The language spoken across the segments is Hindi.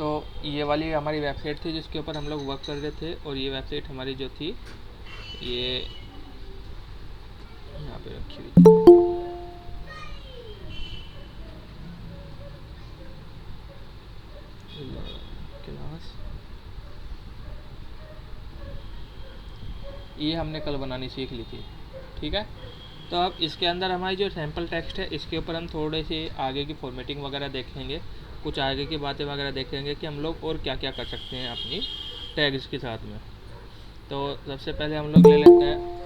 तो ये वाली हमारी वेबसाइट थी जिसके ऊपर हम लोग वर्क कर रहे थे, और ये वेबसाइट हमारी जो थी ये यहाँ पे रखी हुई थी। क्लास ये हमने कल बनानी सीख ली थी, ठीक है। तो अब इसके अंदर हमारी जो सैम्पल टेक्स्ट है इसके ऊपर हम थोड़े से आगे की फॉर्मेटिंग वगैरह देखेंगे, कुछ आगे की बातें वगैरह देखेंगे कि हम लोग और क्या क्या कर सकते हैं अपनी टैग्स के साथ में। तो सबसे पहले हम लोग ले लेते हैं,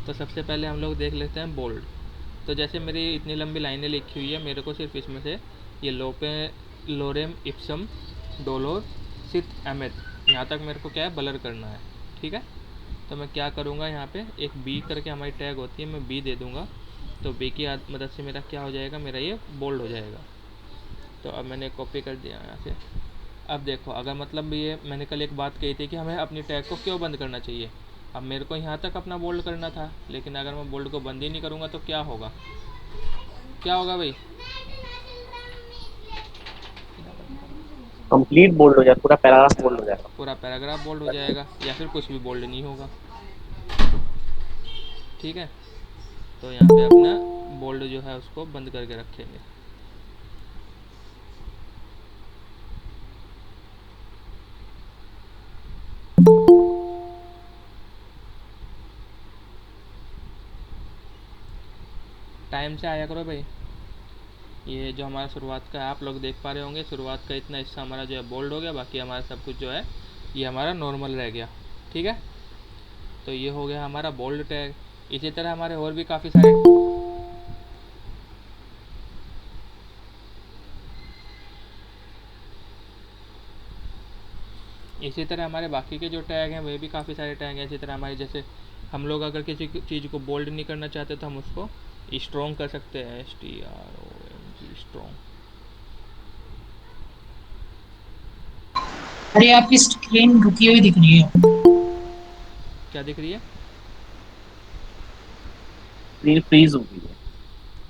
तो सबसे पहले हम लोग देख लेते हैं बोल्ड। तो जैसे मेरी इतनी लंबी लाइनें लिखी हुई है, मेरे को सिर्फ इसमें से ये लोपे लोरेम इप्सम डोलोर सित एमेथ यहाँ तक मेरे को क्या है ब्लर करना है, ठीक है। तो मैं क्या करूँगा, यहाँ पे एक बी करके हमारी टैग होती है, मैं बी दे दूँगा। तो बी की मदद से मेरा क्या हो जाएगा, मेरा ये बोल्ड हो जाएगा। तो अब मैंने कॉपी कर दिया यहाँ से। अब देखो, अगर मतलब ये मैंने कल एक बात कही थी कि हमें अपनी टैग को क्यों बंद करना चाहिए। अब मेरे को यहाँ तक अपना बोल्ड करना था, लेकिन अगर मैं बोल्ड को बंद ही नहीं करूँगा तो क्या होगा, क्या होगा भाई, कंप्लीट बोल्ड हो जाएगा, पूरा पैराग्राफ बोल्ड हो जाएगा। पूरा पैराग्राफ बोल्ड हो जाएगा, या फिर कुछ भी बोल्ड नहीं होगा, ठीक है। तो यहाँ पे अपना बोल्ड जो है उसको बंद करके रखेंगे। टाइम से आया करो भाई। ये जो हमारा शुरुआत का है आप लोग देख पा रहे होंगे, शुरुआत का इतना हिस्सा हमारा जो है बोल्ड हो गया, बाकी हमारा सब कुछ जो है ये हमारा नॉर्मल रह गया, ठीक है। तो ये हो गया हमारा बोल्ड टैग। इसी तरह हमारे और भी काफ़ी सारे, इसी तरह हमारे बाकी के जो टैग हैं वे भी काफ़ी सारे टैग हैं। इसी तरह हमारे जैसे हम लोग अगर किसी चीज़ को बोल्ड नहीं करना चाहते तो हम उसको स्ट्रॉन्ग कर सकते हैं, STRONG स्ट्रॉन्ग। अरे आपकी स्क्रीन रुकी हुई दिख रही है। क्या दिख रही है? स्क्रीन फ्रीज हो गई है।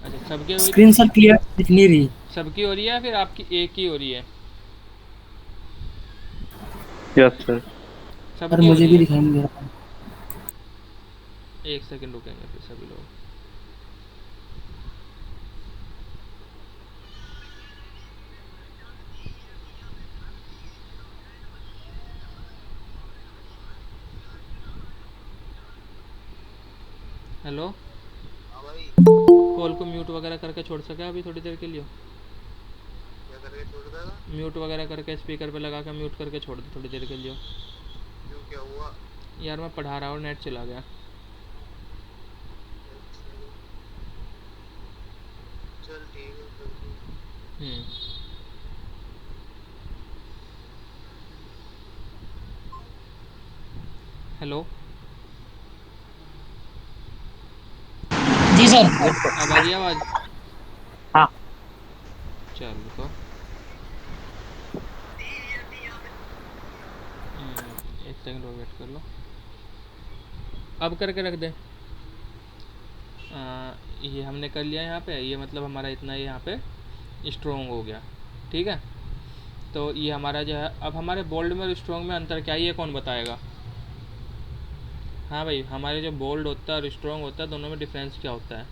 अच्छा, सबकी हुई, स्क्रीन सर क्लियर दिख नहीं रही। सबकी हो रही है या फिर आपकी एक ही हो रही है? Yes sir. सर सबकी हो मुझे रही भी है। दिखाई नहीं दे रहा। एक सेकंड रुकेंगे फिर सभी लोग। हेलो, हाँ भाई, कॉल को म्यूट वगैरह करके छोड़ सके अभी थोड़ी देर के लिए? क्या करके छोड़ देगा? म्यूट वगैरह करके स्पीकर पे लगा के म्यूट करके छोड़ दे थोड़ी देर के लिए। क्यों, क्या हुआ? यार मैं पढ़ा रहा हूँ, नेट चला गया। चल ठीक है कर दो। हम्म, हेलो, जी सर। Yes sir. अब आ रही है आवाज़? हाँ। चल रुको, एक सेकंड और वेट कर लो। अब करके रख दे। ये हमने कर लिया यहाँ पे, ये मतलब हमारा इतना ही यहाँ पे स्ट्रॉन्ग हो गया, ठीक है। तो ये हमारा जो है, अब हमारे बोल्ड में और स्ट्रॉन्ग में अंतर क्या है ये कौन बताएगा? हाँ भाई, हमारे जो बोल्ड होता है और स्ट्रॉन्ग होता है दोनों में डिफरेंस क्या होता है?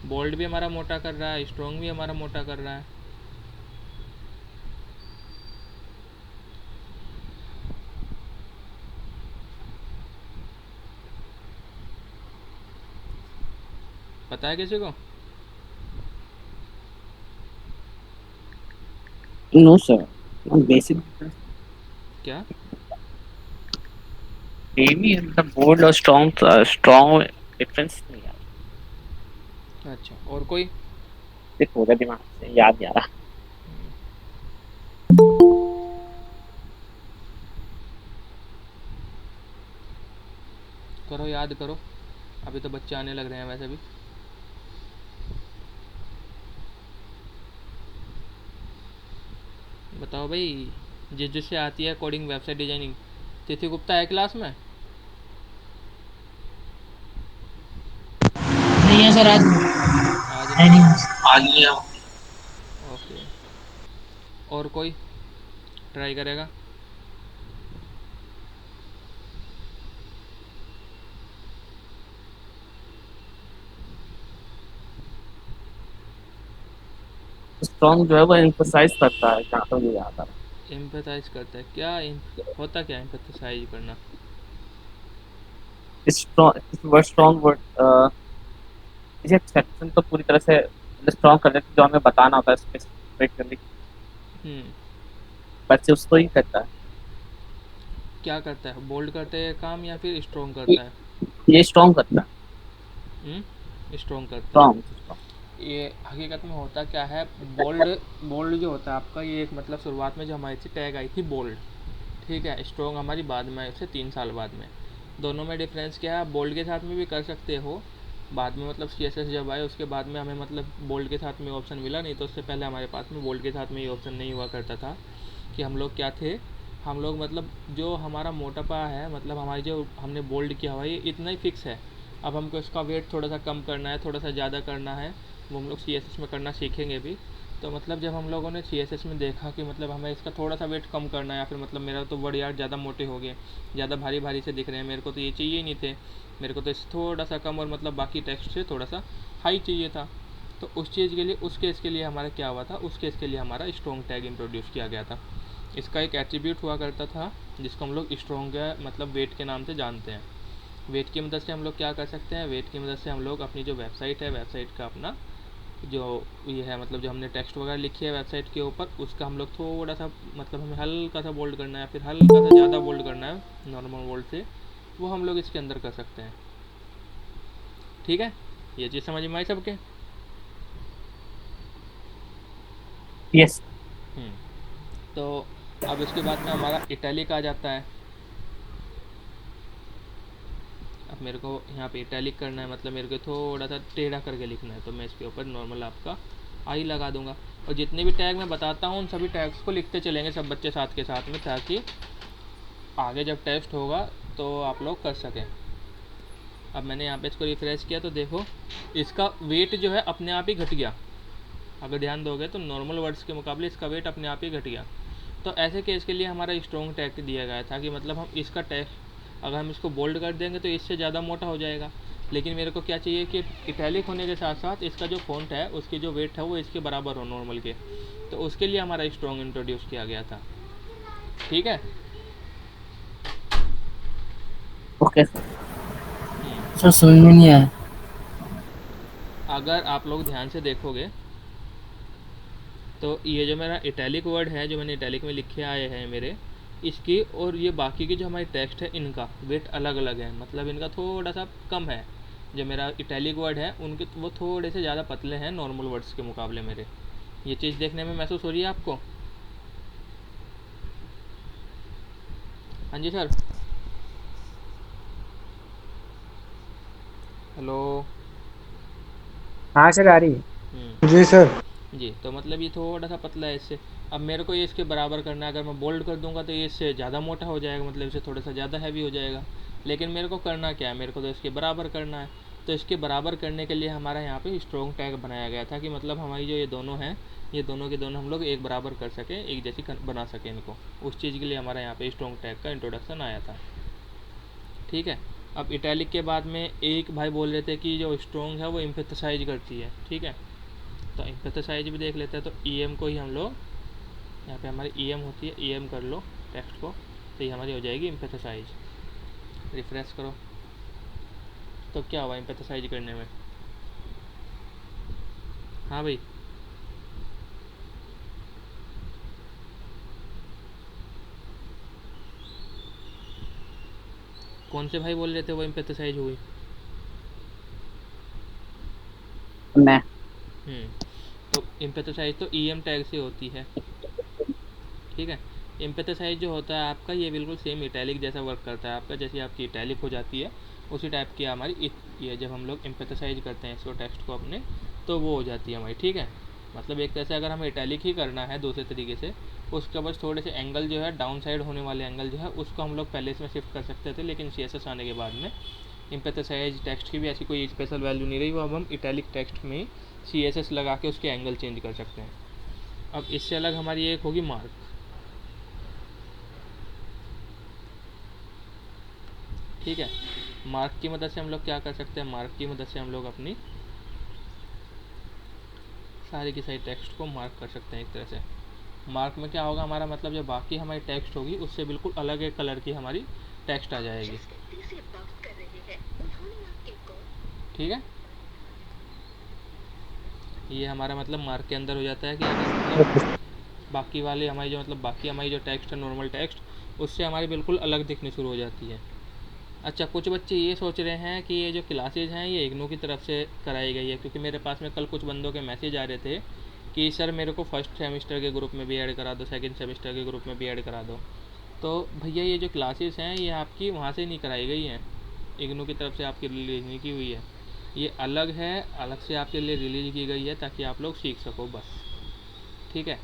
बोल्ड भी हमारा मोटा कर रहा है, स्ट्रॉन्ग भी हमारा मोटा कर रहा है। पता है किसी को? नो सर, बेसिक क्या? सेम ही है, मतलब बोल्ड और स्ट्रॉन्ग स्ट्रॉन्ग डिफरेंस नहीं है। अच्छा, और कोई? देखो होगा दिमाग से याद नहीं आ रहा। करो, याद करो, अभी तो बच्चे आने लग रहे हैं वैसे भी। बताओ भाई, जिससे आती है कोडिंग वेबसाइट डिजाइनिंग, तिथि गुप्ता है क्लास में? सर आज आज है नहीं नहीं है। बस। आ गया। ओके, और कोई ट्राई करेगा? स्ट्रॉन्ग जो है वो एम्फसाइज करता है, जहाँ तक मुझे याद आ एम्पैथाइज करता है क्या? होता क्या एम्पैथाइज करना? रहा है। स्ट्रॉन्ग वर्ड, स्ट्रॉन्ग वर्ड, इसे एक्सेप्शन तो पूरी तरह से स्ट्रॉन्ग कर देती है, जो हमें बताना होता है स्पेसिफिक करने की, हम्म। बच्चे उसको ही करता है। क्या करता है? बोल्ड करते है काम या फिर स्ट्रॉन्ग करता है? ये स्ट्रॉन्ग करता है। स्ट्रॉन्ग करता है। स्ट्रॉन्ग। ये हकीकत में होता क्या है, बोल्ड, बोल्ड जो होता है आपका, ये एक मतलब शुरुआत में जो हमारी थी टैग आई थी बोल्ड, ठीक है। स्ट्रॉन्ग हमारी बाद में आई, उससे 3 साल बाद में। दोनों में डिफरेंस क्या है? बोल्ड के साथ में भी कर सकते हो बाद में, मतलब CSS जब आए उसके बाद में हमें मतलब बोल्ड के साथ में ऑप्शन मिला, नहीं तो उससे पहले हमारे पास में बोल्ड के साथ में ये ऑप्शन नहीं हुआ करता था। कि हम लोग क्या थे, हम लोग मतलब जो हमारा मोटापा है, मतलब हमारी जो हमने बोल्ड किया हुआ है, ये इतना ही फिक्स है। अब हमको इसका वेट थोड़ा सा कम करना है, थोड़ा सा ज़्यादा करना है, वो हम लोग CSS में करना सीखेंगे भी। तो मतलब जब हम लोगों ने CSS में देखा कि मतलब हमें इसका थोड़ा सा वेट कम करना है, या फिर मतलब मेरा तो बड़ी यार ज़्यादा मोटे हो गए, ज़्यादा भारी भारी से दिख रहे हैं, मेरे को तो ये चाहिए ही नहीं थे, मेरे को तो इससे थोड़ा सा कम और मतलब बाकी टेक्स्ट से थोड़ा सा हाई चाहिए था। तो उस चीज़ के लिए, उस केस के लिए हमारा क्या हुआ था, उस केस के लिए हमारा स्ट्रॉन्ग टैग इंट्रोड्यूस किया गया था। इसका एक एट्रीब्यूट हुआ करता था जिसको हम लोग स्ट्रॉन्ग मतलब वेट के नाम से जानते हैं। वेट की मदद से हम लोग क्या कर सकते हैं, वेट की मदद से हम लोग अपनी जो वेबसाइट है, वेबसाइट का अपना जो ये है, मतलब जो हमने टेक्स्ट वगैरह लिखी है वेबसाइट के ऊपर, उसका हम लोग थोड़ा सा मतलब हमें हल्का सा बोल्ड करना है, फिर हल्का सा ज़्यादा बोल्ड करना है नॉर्मल बोल्ड से, वो हम लोग इसके अंदर कर सकते हैं। ठीक है, ये चीज़ समझ में आई सबके? यस। हम्म। तो अब इसके बाद में हमारा इटैलिक आ जाता है। अब मेरे को यहाँ पे इटैलिक करना है, मतलब मेरे को थोड़ा सा टेढ़ा करके लिखना है, तो मैं इसके ऊपर नॉर्मल आपका आई लगा दूंगा। और जितने भी टैग मैं बताता हूँ उन सभी टैग्स को लिखते चलेंगे सब बच्चे साथ के साथ में, ताकि आगे जब टेस्ट होगा तो आप लोग कर सकें। अब मैंने यहाँ पे इसको रिफ्रेश किया तो देखो इसका वेट जो है अपने आप ही घट गया। अगर ध्यान दोगे तो नॉर्मल वर्ड्स के मुकाबले इसका वेट अपने आप ही घट गया। तो ऐसे केस के लिए हमारा स्ट्रॉन्ग टैग दिया गया था कि मतलब हम इसका टैग अगर हम इसको बोल्ड कर देंगे तो इससे ज़्यादा मोटा हो जाएगा, लेकिन मेरे को क्या चाहिए कि इटैलिक होने के साथ साथ इसका जो फॉन्ट है उसकी जो वेट है वो इसके बराबर हो नॉर्मल के। तो उसके लिए हमारा स्ट्रॉन्ग इंट्रोड्यूस किया गया था। ठीक है। ओके। सर समझ में नहीं आया। अगर आप लोग ध्यान से देखोगे तो ये जो मेरा इटैलिक वर्ड है, जो मैंने इटैलिक में लिखे आए हैं मेरे, इसकी और ये बाकी की जो हमारी टेक्स्ट है इनका वेट अलग अलग है, मतलब इनका थोड़ा सा कम है। जो मेरा इटैलिक वर्ड है उनके वो थोड़े से ज़्यादा पतले हैं नॉर्मल वर्ड्स के मुकाबले मेरे। ये चीज़ देखने में महसूस हो रही है आपको? हाँ जी सर। हेलो। हाँ सर आ रही है। हम्म। जी सर। जी, तो मतलब ये थोड़ा सा पतला है इससे। अब मेरे को ये इसके बराबर करना है, अगर मैं बोल्ड कर दूंगा तो ये इससे ज़्यादा मोटा हो जाएगा, मतलब इससे थोड़ा सा ज़्यादा हैवी हो जाएगा। लेकिन मेरे को करना क्या है, मेरे को तो इसके बराबर करना है। तो इसके बराबर करने के लिए हमारा यहाँ पे स्ट्रॉन्ग टैग बनाया गया था कि मतलब हमारी जो ये दोनों हैं, ये दोनों के दोनों हम लोग एक बराबर कर सकें, एक जैसी बना सकें इनको। उस चीज़ के लिए हमारा यहाँ पे स्ट्रॉन्ग टैग का इंट्रोडक्शन आया था। ठीक है। अब इटैलिक के बाद में एक भाई बोल रहे थे कि जो स्ट्रॉन्ग है वो एम्फेसाइज करती है। ठीक है, तो एम्फेसाइज भी देख लेते हैं। तो EM को ही हम लोग यहाँ पे हमारी EM होती है, EM कर लो टेक्स्ट को, तो ये हमारी हो जाएगी एम्फेसाइज। रिफ्रेश करो तो क्या हुआ एम्फेसाइज करने में? हाँ भाई, कौन से भाई बोल रहे थे वो एम्फेसाइज हुई? मैं। तो एम्फेसाइज तो EM टैग से होती है। ठीक है। एम्पैथेसाइज जो होता है आपका, ये बिल्कुल सेम इटैलिक जैसा वर्क करता है आपका, जैसे आपकी इटैलिक हो जाती है उसी टाइप की हमारी ये जब हम लोग एम्पैथेसाइज करते हैं इसको टेक्स्ट को अपने, तो वो हो जाती है हमारी। ठीक है, मतलब एक तरह से अगर हमें इटैलिक ही करना है दूसरे तरीके से, उसका बस थोड़े से एंगल जो है डाउन साइड होने वाले एंगल जो है उसको हम लोग पहले इसमें शिफ्ट कर सकते थे, लेकिन CSS आने के बाद में एम्फेसाइज टेक्स्ट की भी ऐसी कोई स्पेशल वैल्यू नहीं रही, वो अब हम इटैलिक टेक्स्ट में CSS लगा के उसके एंगल चेंज कर सकते हैं। अब इससे अलग हमारी एक होगी मार्क। ठीक है, मार्क की मदद से हम लोग क्या कर सकते हैं, मार्क की मदद से हम लोग अपनी सारी की सारी टेक्स्ट को मार्क कर सकते हैं एक तरह से। मार्क में क्या होगा, हमारा मतलब जो बाकी हमारी टेक्स्ट होगी उससे बिल्कुल अलग एक कलर की हमारी टेक्स्ट आ जाएगी। ठीक है, ये हमारा मतलब मार्क के अंदर हो जाता है कि अगर मतलब बाकी वाले हमारी जो मतलब बाकी हमारी जो टेक्स्ट है नॉर्मल टेक्स्ट उससे हमारी बिल्कुल अलग दिखनी शुरू हो जाती है। अच्छा, कुछ बच्चे ये सोच रहे हैं कि ये जो क्लासेज हैं ये इग्नू की तरफ से कराई गई है, क्योंकि मेरे पास में कल कुछ बंदों के मैसेज आ रहे थे कि सर मेरे को फर्स्ट सेमेस्टर के ग्रुप में भी ऐड करा दो, सेकंड सेमेस्टर के ग्रुप में भी ऐड करा दो। तो भैया ये जो क्लासेस हैं ये आपकी वहाँ से नहीं कराई गई हैं, इग्नू की तरफ से आपकी रिलीज नहीं की हुई है, ये अलग है, अलग से आपके लिए रिलीज की गई है ताकि आप लोग सीख सको बस। ठीक है,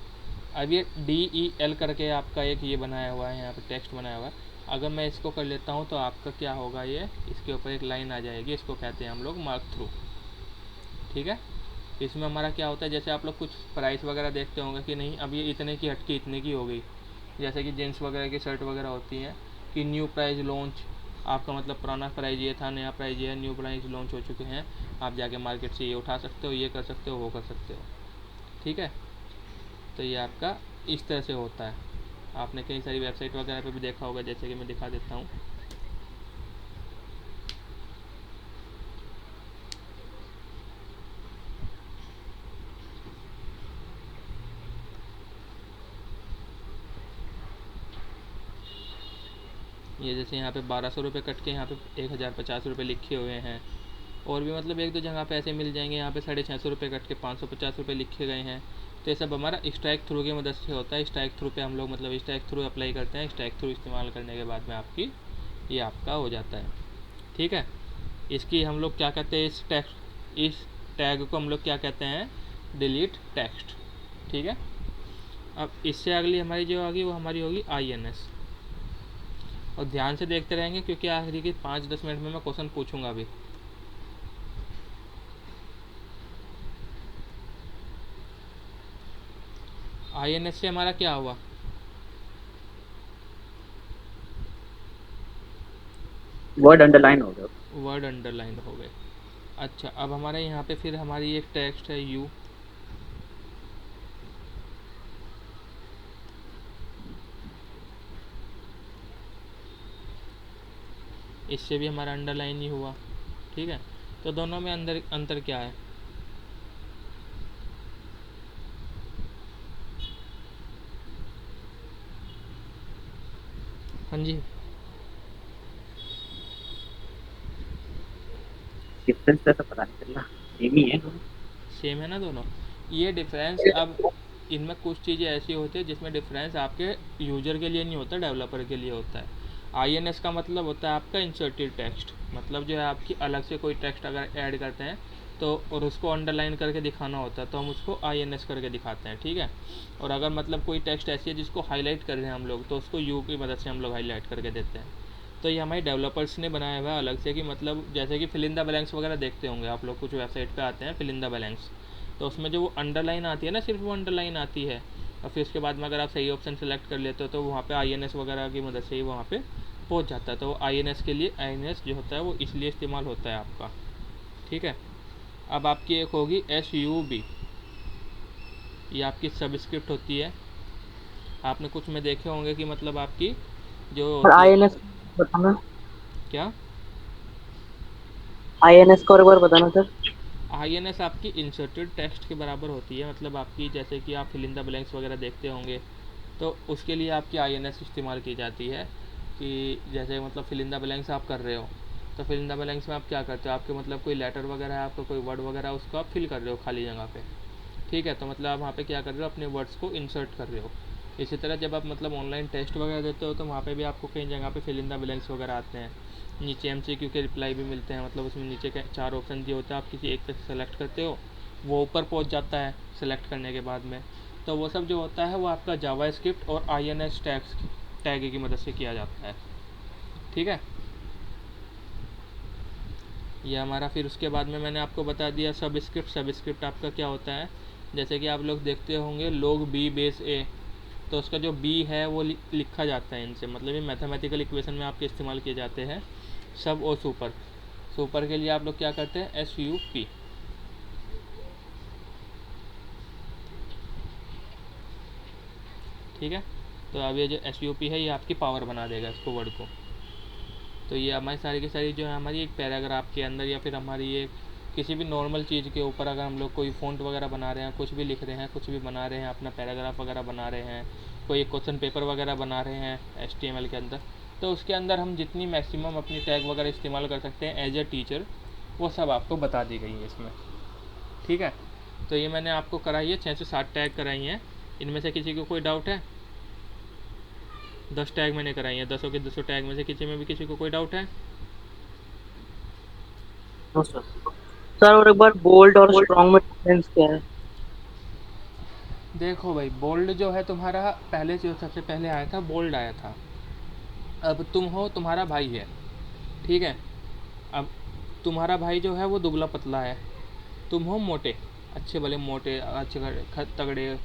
अब ये DEL करके आपका एक ये बनाया हुआ है, यहाँ पे टेक्स्ट बनाया हुआ है। अगर मैं इसको कर लेता हूँ तो आपका क्या होगा, ये इसके ऊपर एक लाइन आ जाएगी, इसको कहते हैं हम लोग मार्क थ्रू। ठीक है, इसमें हमारा क्या होता है, जैसे आप लोग कुछ प्राइस वगैरह देखते होंगे कि नहीं अब ये इतने की हटके इतने की हो गई, जैसे कि जीन्स वगैरह की शर्ट वगैरह होती हैं कि न्यू प्राइस लॉन्च, आपका मतलब पुराना प्राइस ये था, नया प्राइस ये है, न्यू प्राइस लॉन्च हो चुके हैं, आप जाके मार्केट से ये उठा सकते हो, ये कर सकते हो, वो कर सकते हो। ठीक है, तो ये आपका इस तरह से होता है। आपने कई सारी वेबसाइट वगैरह पे भी देखा होगा, जैसे कि मैं दिखा देता हूँ। ये जैसे यहाँ पे 1200 रुपये कट के यहाँ पे 1050 रुपये लिखे हुए हैं, और भी मतलब एक दो जगह पे ऐसे मिल जाएंगे, यहाँ पे 650 रुपये कट के 550 रुपये लिखे गए हैं। तो ये सब हमारा स्ट्राइक थ्रू की मदद से होता है। स्ट्राइक थ्रू पे हम लोग मतलब स्ट्राइक थ्रू अप्लाई करते हैं, स्ट्राइक थ्रू इस्तेमाल करने के बाद में आपकी ये आपका हो जाता है। ठीक है, इसकी हम लोग क्या कहते हैं, इस टैग को हम लोग क्या कहते हैं, डिलीट टेक्स्ट। ठीक है, अब इससे अगली हमारी जो होगी वो हमारी होगी INS, और ध्यान से देखते रहेंगे क्योंकि आखिरी के 5-10 मिनट में मैं क्वेश्चन पूछूंगा अभी। INS से हमारा क्या हुआ, वर्ड अंडरलाइन हो गया। वर्ड अंडरलाइन हो गए। अच्छा, अब हमारे यहाँ पे फिर हमारी एक टेक्स्ट है यू, इससे भी हमारा अंडरलाइन ही हुआ। ठीक है, तो दोनों में अंतर क्या है, हाँ जी, डिफरेंस तो पता नहीं चल रहा, सेम ही है। सेम है ना दोनों। ये डिफरेंस, अब इनमें कुछ चीज़ें ऐसी होती है जिसमें डिफरेंस आपके यूजर के लिए नहीं होता, डेवलपर के लिए होता है। INS का मतलब होता है आपका इंसर्टेड टेक्स्ट, मतलब जो है आपकी अलग से कोई टेक्स्ट अगर ऐड करते हैं तो और उसको अंडरलाइन करके दिखाना होता है तो हम उसको INS करके दिखाते हैं। ठीक है, और अगर मतलब कोई टेक्स्ट ऐसी है जिसको हाईलाइट कर रहे हैं हम लोग तो उसको यू की मदद से हम लोग हाईलाइट करके देते हैं। तो ये हमारे डेवलपर्स ने बनाया हुआ है अलग से, कि मतलब जैसे कि फिल इन द ब्लैंक्स वगैरह देखते होंगे आप लोग, कुछ वेबसाइट पे आते हैं फिल इन द ब्लैंक्स, तो उसमें जो वो अंडरलाइन आती है ना, सिर्फ वो अंडरलाइन आती है, और फिर उसके बाद में अगर आप सही ऑप्शन सेलेक्ट कर लेते हो तो वहाँ पे INS वगैरह की मदद से ही वहाँ पे पहुँच जाता है। तो INS के लिए INS जो होता है वो इसलिए इस्तेमाल होता है आपका। ठीक है, अब आपकी एक होगी SUB, ये आपकी सबस्क्रिप्ट होती है। आपने कुछ में देखे होंगे कि मतलब आपकी जो होती है, INS बताना, क्या INS को और एक बार बताना सर। INS आपकी इंसर्टेड टेक्स्ट के बराबर होती है, मतलब आपकी जैसे कि आप फिल इन द ब्लैंक्स वगैरह देखते होंगे तो उसके लिए आपकी INS इस्तेमाल की जाती है, कि जैसे मतलब फिल इन द ब्लैंक्स आप कर रहे हो तो फिल इन द ब्लैंक्स में आप क्या करते हो, आपके मतलब कोई लेटर वगैरह है, आपका कोई वर्ड वगैरह उसको आप फिल कर रहे हो खाली जगह पे। ठीक है, तो मतलब आप वहाँ पे क्या कर रहे हो, अपने वर्ड्स को इंसर्ट कर रहे हो। इसी तरह जब आप मतलब ऑनलाइन टेस्ट वगैरह देते हो तो वहाँ पे भी आपको कई जगह पे फिल इन द ब्लैंक्स वगैरह आते हैं, नीचे MCQ के रिप्लाई भी मिलते हैं, मतलब उसमें नीचे के 4 ऑप्शन दिए होते हैं, आप किसी एक पे सेलेक्ट करते हो, वो ऊपर पहुँच जाता है सेलेक्ट करने के बाद में। तो वो सब जो होता है वो आपका जावास्क्रिप्ट और INS टैग की मदद से किया जाता है। ठीक है, ये हमारा, फिर उसके बाद में मैंने आपको बता दिया सबस्क्रिप्ट आपका क्या होता है। जैसे कि आप लोग देखते होंगे log b बेस a, तो उसका जो b है वो लिखा जाता है इनसे, मतलब ये मैथमेटिकल इक्वेशन में आपके इस्तेमाल किए जाते हैं। सब और सुपर के लिए आप लोग क्या करते हैं, SUP। ठीक है, तो अब ये जो SUP है ये आपकी पावर बना देगा इसको, वर्ड को। तो ये हमारी सारी की सारी जो है हमारी एक पैराग्राफ के अंदर या फिर हमारी ये किसी भी नॉर्मल चीज़ के ऊपर अगर हम लोग कोई फ़ॉन्ट वगैरह बना रहे हैं, कुछ भी लिख रहे हैं, कुछ भी बना रहे हैं, अपना पैराग्राफ वगैरह बना रहे हैं, कोई क्वेश्चन पेपर वगैरह बना रहे हैं HTML के अंदर, तो उसके अंदर हम जितनी मैक्सिमम अपनी टैग वगैरह इस्तेमाल कर सकते हैं एज ए टीचर, वो सब आपको बता दी गई है इसमें। ठीक है, तो ये मैंने आपको कराई है 6 से 7 टैग कराई हैं। इनमें से किसी को कोई डाउट है? 10 टैग मैंने कराई हैं, 10 के 10 टैग में से किसी में भी किसी को कोई डाउट है? No sir. सर और एक बार बोल्ड और स्ट्रॉन्ग में डिफरेंस क्या है? देखो भाई, बोल्ड जो है तुम्हारा पहले जो सबसे पहले आया था, बोल्ड आया था। अब तुम हो, तुम्हारा भाई है, ठीक है, अब तुम्हारा भाई जो है वो दुबला पतला है, तुम हो मोटे, अच्छे भले मोटे अच्छे तगड़े,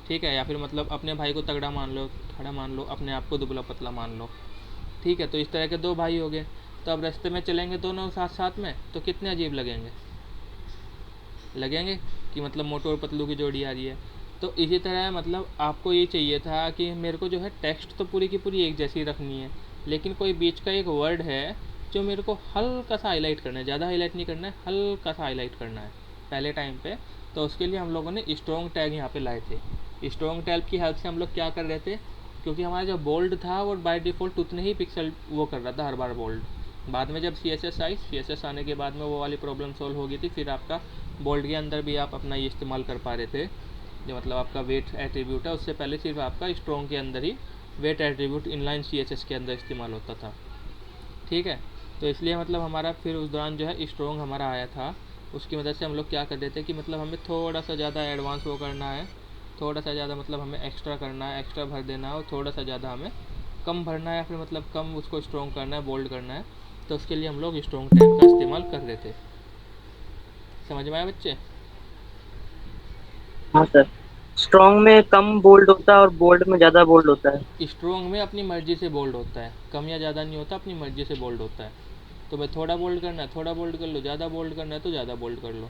ठीक है, या फिर मतलब अपने भाई को तगड़ा मान लो, खड़ा मान लो, अपने आप को दुबला पतला मान लो। ठीक है, तो इस तरह के 2 भाई हो गए। तो अब रास्ते में चलेंगे दोनों साथ साथ में, तो कितने अजीब लगेंगे कि मतलब मोटू और पतलू की जोड़ी आ रही है। तो इसी तरह मतलब आपको ये चाहिए था कि मेरे को जो है टेक्स्ट तो पूरी की पूरी एक जैसी रखनी है, लेकिन कोई बीच का एक वर्ड है जो मेरे को हल्का सा हाईलाइट करना है, ज़्यादा हाईलाइट नहीं करना है, हल्का सा हाईलाइट करना है पहले टाइम पे। तो उसके लिए हम लोगों ने स्ट्रॉन्ग टैग यहाँ पे लाए थे। स्ट्रॉन्ग टैग की हेल्प से हम लोग क्या कर रहे थे, क्योंकि हमारा जो बोल्ड था वो बाय डिफ़ॉल्ट उतने ही पिक्सल वो कर रहा था हर बार बोल्ड। बाद में जब CSS आने के बाद में वो वाली प्रॉब्लम सॉल्व हो गई थी, फिर आपका बोल्ड के अंदर भी आप अपना ये इस्तेमाल कर पा रहे थे, जो मतलब आपका वेट एट्रीब्यूट है। उससे पहले सिर्फ आपका स्ट्रॉन्ग के अंदर ही वेट एट्रीब्यूट इनलाइन CSS के अंदर इस्तेमाल होता था। ठीक है, तो इसलिए मतलब हमारा फिर उस दौरान जो है स्ट्रॉन्ग हमारा आया था। उसकी मदद से हम लोग क्या कर रहे थे कि मतलब हमें थोड़ा सा ज़्यादा एडवांस वो करना है, थोड़ा सा ज़्यादा मतलब हमें एक्स्ट्रा करना है, एक्स्ट्रा भर देना है, और थोड़ा सा ज़्यादा हमें कम भरना है, या फिर मतलब कम उसको स्ट्रॉन्ग करना है, बोल्ड करना है। तो उसके लिए हम लोग स्ट्रॉन्ग टैग का इस्तेमाल कर रहे थे। समझ में आया बच्चे? हाँ सर। स्ट्रॉन्ग में कम बोल्ड होता है और बोल्ड में ज्यादा बोल्ड होता है। स्ट्रॉन्ग में अपनी मर्जी से बोल्ड होता है, कम या ज़्यादा नहीं होता, अपनी मर्जी से बोल्ड होता है। तो भाई थोड़ा बोल्ड करना है थोड़ा बोल्ड कर लो, ज़्यादा बोल्ड करना है तो ज़्यादा बोल्ड कर लो।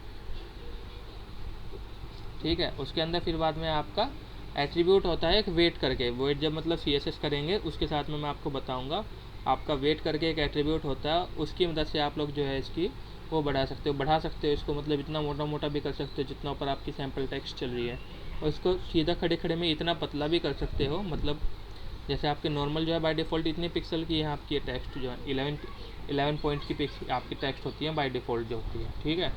ठीक है, उसके अंदर फिर बाद में आपका एट्रीब्यूट होता है एक वेट करके। वेट जब मतलब CSS करेंगे उसके साथ में मैं आपको बताऊंगा, आपका वेट करके एक एट्रीब्यूट होता है, उसकी मदद से आप लोग जो है इसकी वो बढ़ा सकते हो इसको, मतलब इतना मोटा मोटा भी कर सकते हो जितना ऊपर आपकी सैम्पल टेक्स्ट चल रही है, और इसको सीधा खड़े खड़े में इतना पतला भी कर सकते हो, मतलब जैसे आपके नॉर्मल जो है बाय डिफ़ॉल्ट इतने पिक्सल की है आपकी ये टेक्स्ट जो है 11 पॉइंट की आपकी टेक्स्ट होती है बाय डिफ़ॉल्ट जो होती है। ठीक है,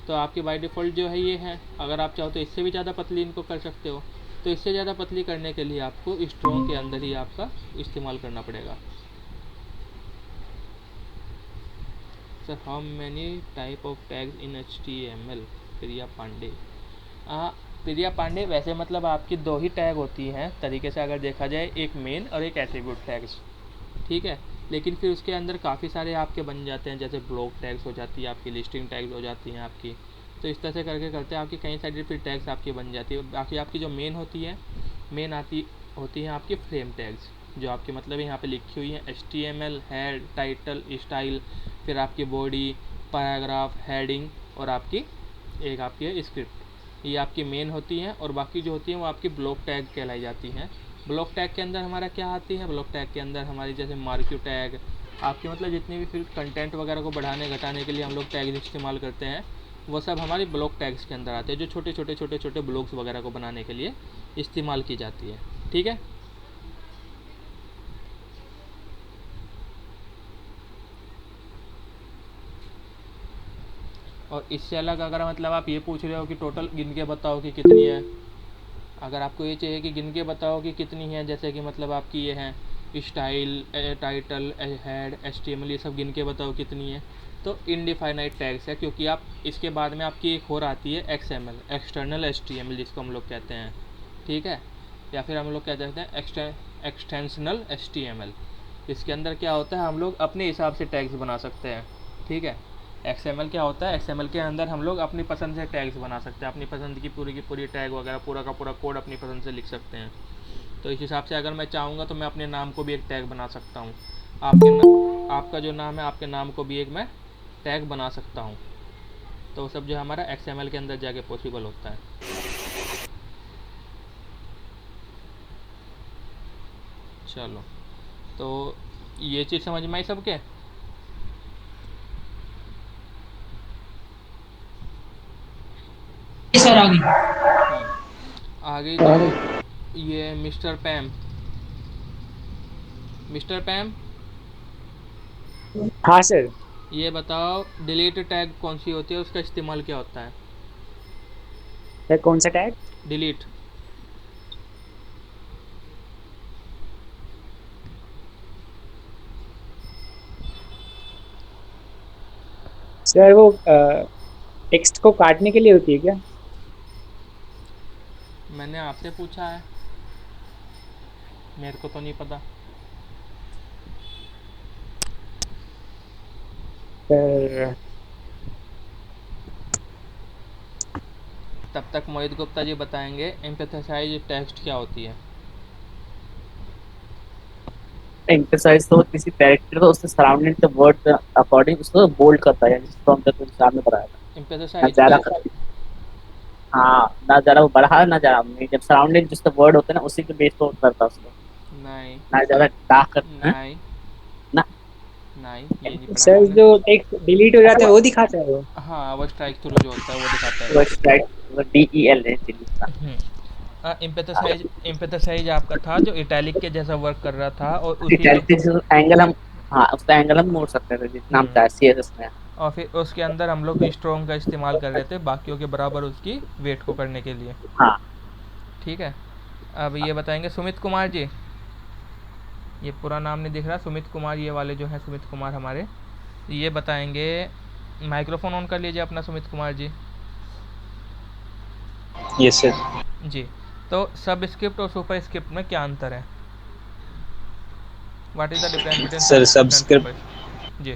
तो आपकी बाय डिफ़ॉल्ट जो है ये है। अगर आप चाहो तो इससे भी ज़्यादा पतली इनको कर सकते हो। तो इससे ज़्यादा पतली करने के लिए आपको स्ट्रॉन्ग के अंदर ही आपका इस्तेमाल करना पड़ेगा। Sir how many type of tags in HTML? प्रिया पांडे। प्रिया पांडे, वैसे मतलब आपकी 2 ही टैग होती हैं तरीके से अगर देखा जाए, एक मेन और एक एट्रीब्यूट टैग्स। ठीक है, लेकिन फिर उसके अंदर काफ़ी सारे आपके बन जाते हैं, जैसे ब्लॉक टैग्स हो जाती है आपकी, लिस्टिंग टैग्स हो जाती हैं आपकी। तो इस तरह से करके करते आपकी कई सारी फिर टैग्स आपकी बन जाती है। बाकी आपकी जो मेन होती है, मेन होती है आपकी फ्रेम टैग्स, जो आपकी मतलब यहाँ पे लिखी हुई है HTML, हेड, टाइटल, स्टाइल, फिर आपकी बॉडी, पैराग्राफ, हेडिंग, और आपकी एक आपकी है स्क्रिप्ट। ये आपकी मेन होती हैं, और बाकी जो होती हैं वो आपकी ब्लॉक टैग कहलाई जाती हैं। ब्लॉक टैग के अंदर हमारा क्या आती है, ब्लॉक टैग के अंदर हमारी जैसे मार्क्यू टैग, आपके मतलब जितनी भी फिर कंटेंट वगैरह को बढ़ाने घटाने के लिए हम लोग टैग इस्तेमाल करते हैं, वो सब हमारी ब्लॉक टैग्स के अंदर आते हैं, जो छोटे छोटे ब्लॉग्स वगैरह को बनाने के लिए इस्तेमाल की जाती है। ठीक है, और इससे अलग अगर मतलब आप ये पूछ रहे हो कि टोटल गिन के बताओ कि कितनी है, अगर आपको ये चाहिए कि गिन के बताओ कि कितनी है, जैसे कि मतलब आपकी ये है स्टाइल, टाइटल, हेड, HTML, ये सब गिन के बताओ कितनी है, तो इनडिफाइनाइट टैग्स है, क्योंकि आप इसके बाद में आपकी एक और आती है XML, एक्सटर्नल HTML जिसको हम लोग कहते हैं। ठीक है, या फिर हम लोग क्या कहते हैं एक्सटेंशनल HTML। इसके अंदर क्या होता है, हम लोग अपने हिसाब से टैग्स बना सकते हैं। ठीक है, XML क्या होता है, XML के अंदर हम लोग अपनी पसंद से टैग्स बना सकते हैं, अपनी पसंद की पूरी टैग वगैरह पूरा का पूरा कोड अपनी पसंद से लिख सकते हैं। तो इस हिसाब से अगर मैं चाहूँगा तो मैं अपने नाम को भी एक टैग बना सकता हूँ, आपका जो नाम है आपके नाम को भी एक मैं टैग बना सकता हूँ। तो वो सब जो हमारा XML के अंदर जाके पॉसिबल होता है। चलो, तो ये चीज़ समझ में आई सबके? सर आगे। आ गई तो ये मिस्टर पैम, हाँ सर। ये बताओ डिलीट टैग कौन सी होती है, उसका इस्तेमाल क्या होता है? सर कौन सा टैग? डिलीट। सर वो टेक्स्ट को काटने के लिए होती है क्या? मैंने आपसे पूछा है, मेरे को तो नहीं पता। सर तब तक मोहित गुप्ता जी बताएंगे एम्पैथेसाइज टेक्स्ट क्या होती है। एम्फसाइज तो किसी कैरेक्टर को उसके सराउंडिंग द वर्ड अकॉर्डिंग उसको बोल्ड करता है, जैसे फ्रॉम द कुछ सामने बताया था ना, एम्पैथेसाइज ज्यादा हाँ, ना ज्यादा वो बढ़ा ना ज्यादा मीडियम, सराउंडिंग जिसका वर्ड होता है ना उसी के बेस पर करता है उसको, नहीं ना ज्यादा डार्क करता है नहीं ना। नहीं, ये नहीं पढ़ा सर आपने। जो टेक्स्ट डिलीट हो जाता है वो दिखाता है वो? हाँ, वो स्ट्राइक थ्रू जो होता है वो दिखाता है। वो स्ट्राइक, वो DEL है दिल्ली का। एम्पैथेसाइज आपका था जो इटैलिक के जैसा वर्क कर रहा था, और उसी के इटैलिक एंगल हम, हाँ उसका एंगल हम मोड़ सकते थे जितना हम चाहे CSS में। और फिर उसके अंदर हम लोग स्ट्रोंग का इस्तेमाल कर रहे थे बाकियों के बराबर उसकी वेट को करने के लिए। हाँ ठीक है, अब ये बताएंगे सुमित कुमार जी, ये पूरा नाम नहीं दिख रहा, सुमित कुमार ये वाले जो हैं सुमित कुमार हमारे, ये बताएंगे। माइक्रोफोन ऑन कर लीजिए अपना सुमित कुमार जी। Yes sir. जी, तो सब स्क्रिप्ट और सुपर स्क्रिप्ट में क्या अंतर है? What is the difference between sir super? जी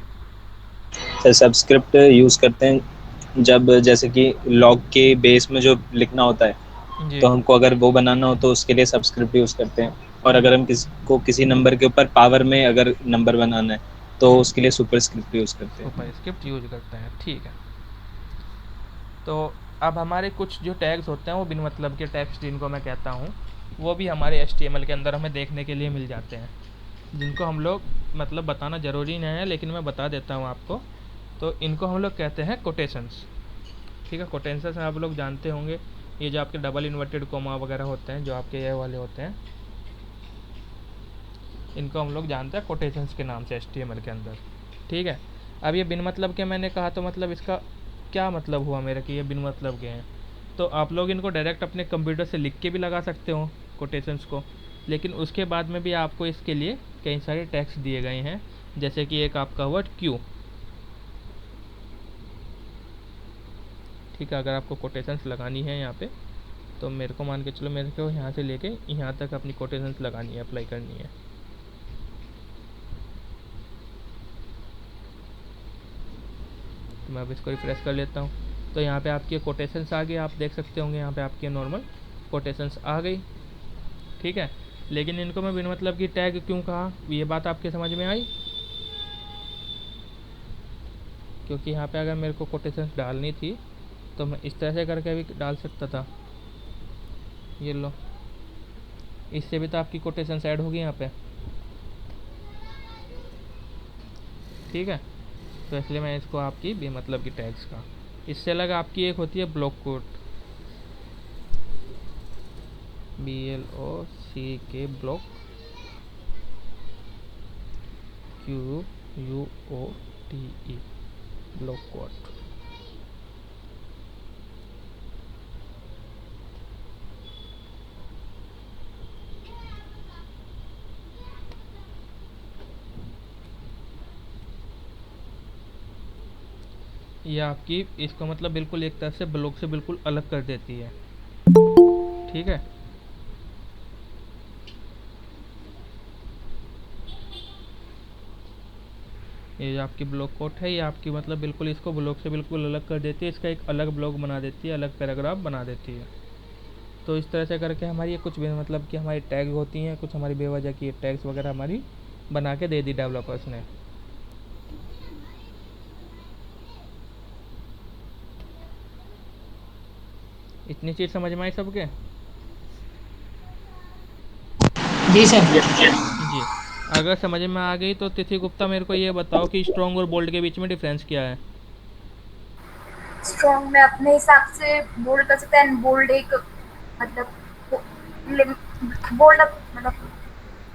सब्सक्रिप्ट यूज़ करते हैं जब जैसे कि लॉग के बेस में जो लिखना होता है, जी तो हमको अगर वो बनाना हो तो उसके लिए सब्सक्रिप्ट यूज़ करते हैं। और अगर हम किसी नंबर के ऊपर पावर में अगर नंबर बनाना है तो उसके लिए सुपर स्क्रिप्ट यूज़ करते हैं। सुपर स्क्रिप्ट यूज करते हैं, ठीक है। तो अब हमारे कुछ जो टैग्स होते हैं वो बिन मतलब के टैग्स जिनको मैं कहता हूँ, वो भी हमारे HTML के अंदर हमें देखने के लिए मिल जाते हैं, जिनको हम लोग मतलब बताना ज़रूरी नहीं है लेकिन मैं बता देता हूँ आपको। तो इनको हम लोग कहते हैं कोटेशंस। ठीक है, कोटेशंस आप लोग जानते होंगे, ये जो आपके डबल इन्वर्टेड कोमा वगैरह होते हैं, जो आपके ये वाले होते हैं, इनको हम लोग जानते हैं कोटेशंस के नाम से HTML के अंदर। ठीक है, अब ये बिन मतलब के मैंने कहा तो मतलब इसका क्या मतलब हुआ मेरा कि ये बिन मतलब के हैं? तो आप लोग इनको डायरेक्ट अपने कंप्यूटर से लिख के भी लगा सकते हो कोटेशंस को, लेकिन उसके बाद में भी आपको इसके लिए कई सारे टैग्स दिए गए हैं, जैसे कि एक आपका वर्ड क्यू। ठीक है, अगर आपको कोटेशंस लगानी है यहाँ पे, तो मेरे को मान के चलो मेरे को यहाँ से लेके यहाँ तक अपनी कोटेशंस लगानी है, अप्लाई करनी है। तो मैं अब इसको रिफ्रेश कर लेता हूँ, तो यहाँ पे आपके कोटेशंस आ गए, आप देख सकते होंगे यहाँ पे आपके नॉर्मल कोटेशंस आ गई। ठीक है, लेकिन इनको मैं बिन मतलब की टैग क्यों कहा, ये बात आपके समझ में आई? क्योंकि यहाँ पे अगर मेरे को कोटेशंस डालनी थी तो मैं इस तरह से करके भी डाल सकता था, ये लो, इससे भी तो आपकी कोटेशंस ऐड होगी यहाँ पे। ठीक है, तो इसलिए मैं इसको आपकी बेमतलब की टैग्स का, इससे अलग आपकी एक होती है block code, BLOCK block, QUOTE block code. ये आपकी इसको मतलब बिल्कुल एक तरह से ब्लॉक से बिल्कुल अलग कर देती है। ठीक है, ये जो आपकी ब्लॉक कोट है ये आपकी मतलब बिल्कुल इसको ब्लॉक से बिल्कुल अलग कर देती है, इसका एक अलग ब्लॉक बना देती है, अलग पैराग्राफ बना देती है। तो इस तरह से करके हमारी ये कुछ भी मतलब कि हमारी टैग होती हैं, कुछ हमारी बेवजह की टैग्स वगैरह हमारी बना के दे दी डेवलपर्स ने। इतनी चीज़ समझ में आई सबके? जी सर। जी। अगर समझ में आ गई तो तिथि गुप्ता मेरे को ये बताओ कि स्ट्रॉन्ग और बोल्ड के बीच में डिफरेंस क्या है? स्ट्रॉन्ग में अपने हिसाब से बोल्ड कर सकते हैं, बोल्ड एक मतलब बोल्ड मतलब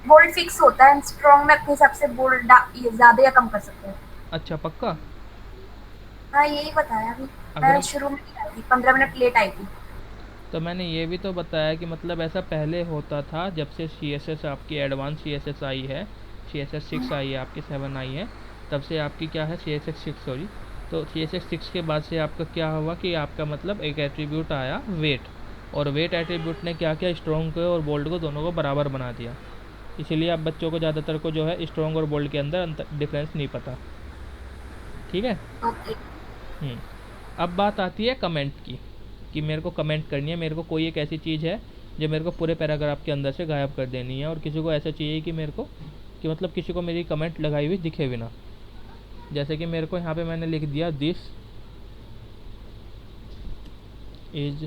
बोल्ड फिक्स होता है, स्ट्रॉन्ग में अपने हिसाब से बोल्ड ये ज्यादा या कम कर सकते हैं। अच्छा पक्का? हाँ यही बताया अभी, अगर मैं शुरू में नहीं आई थी, 15 मिनट लेट आई थी। तो मैंने ये भी तो बताया कि मतलब ऐसा पहले होता था जब से CSS आपकी एडवांस CSS आई है, CSS 6 आई है आपकी, 7 आई है, तब से आपकी क्या है CSS 6 सॉरी। तो CSS 6 के बाद से आपका क्या हुआ कि आपका मतलब एक एट्रीब्यूट आया वेट, और वेट एट्रीब्यूट ने क्या किया, स्ट्रॉन्ग को और बोल्ड को दोनों को बराबर बना दिया। इसीलिए आप बच्चों को ज़्यादातर को जो है स्ट्रॉन्ग और बोल्ड के अंदर डिफरेंस नहीं पता। ठीक है। ओके। अब बात आती है कमेंट की, कि मेरे को कमेंट करनी है, मेरे को कोई एक ऐसी चीज़ है जो मेरे को पूरे पैराग्राफ के अंदर से गायब कर देनी है, और किसी को ऐसा चाहिए कि मेरे को कि मतलब किसी को मेरी कमेंट लगाई हुई दिखे बिना। जैसे कि मेरे को यहाँ पे मैंने लिख दिया this is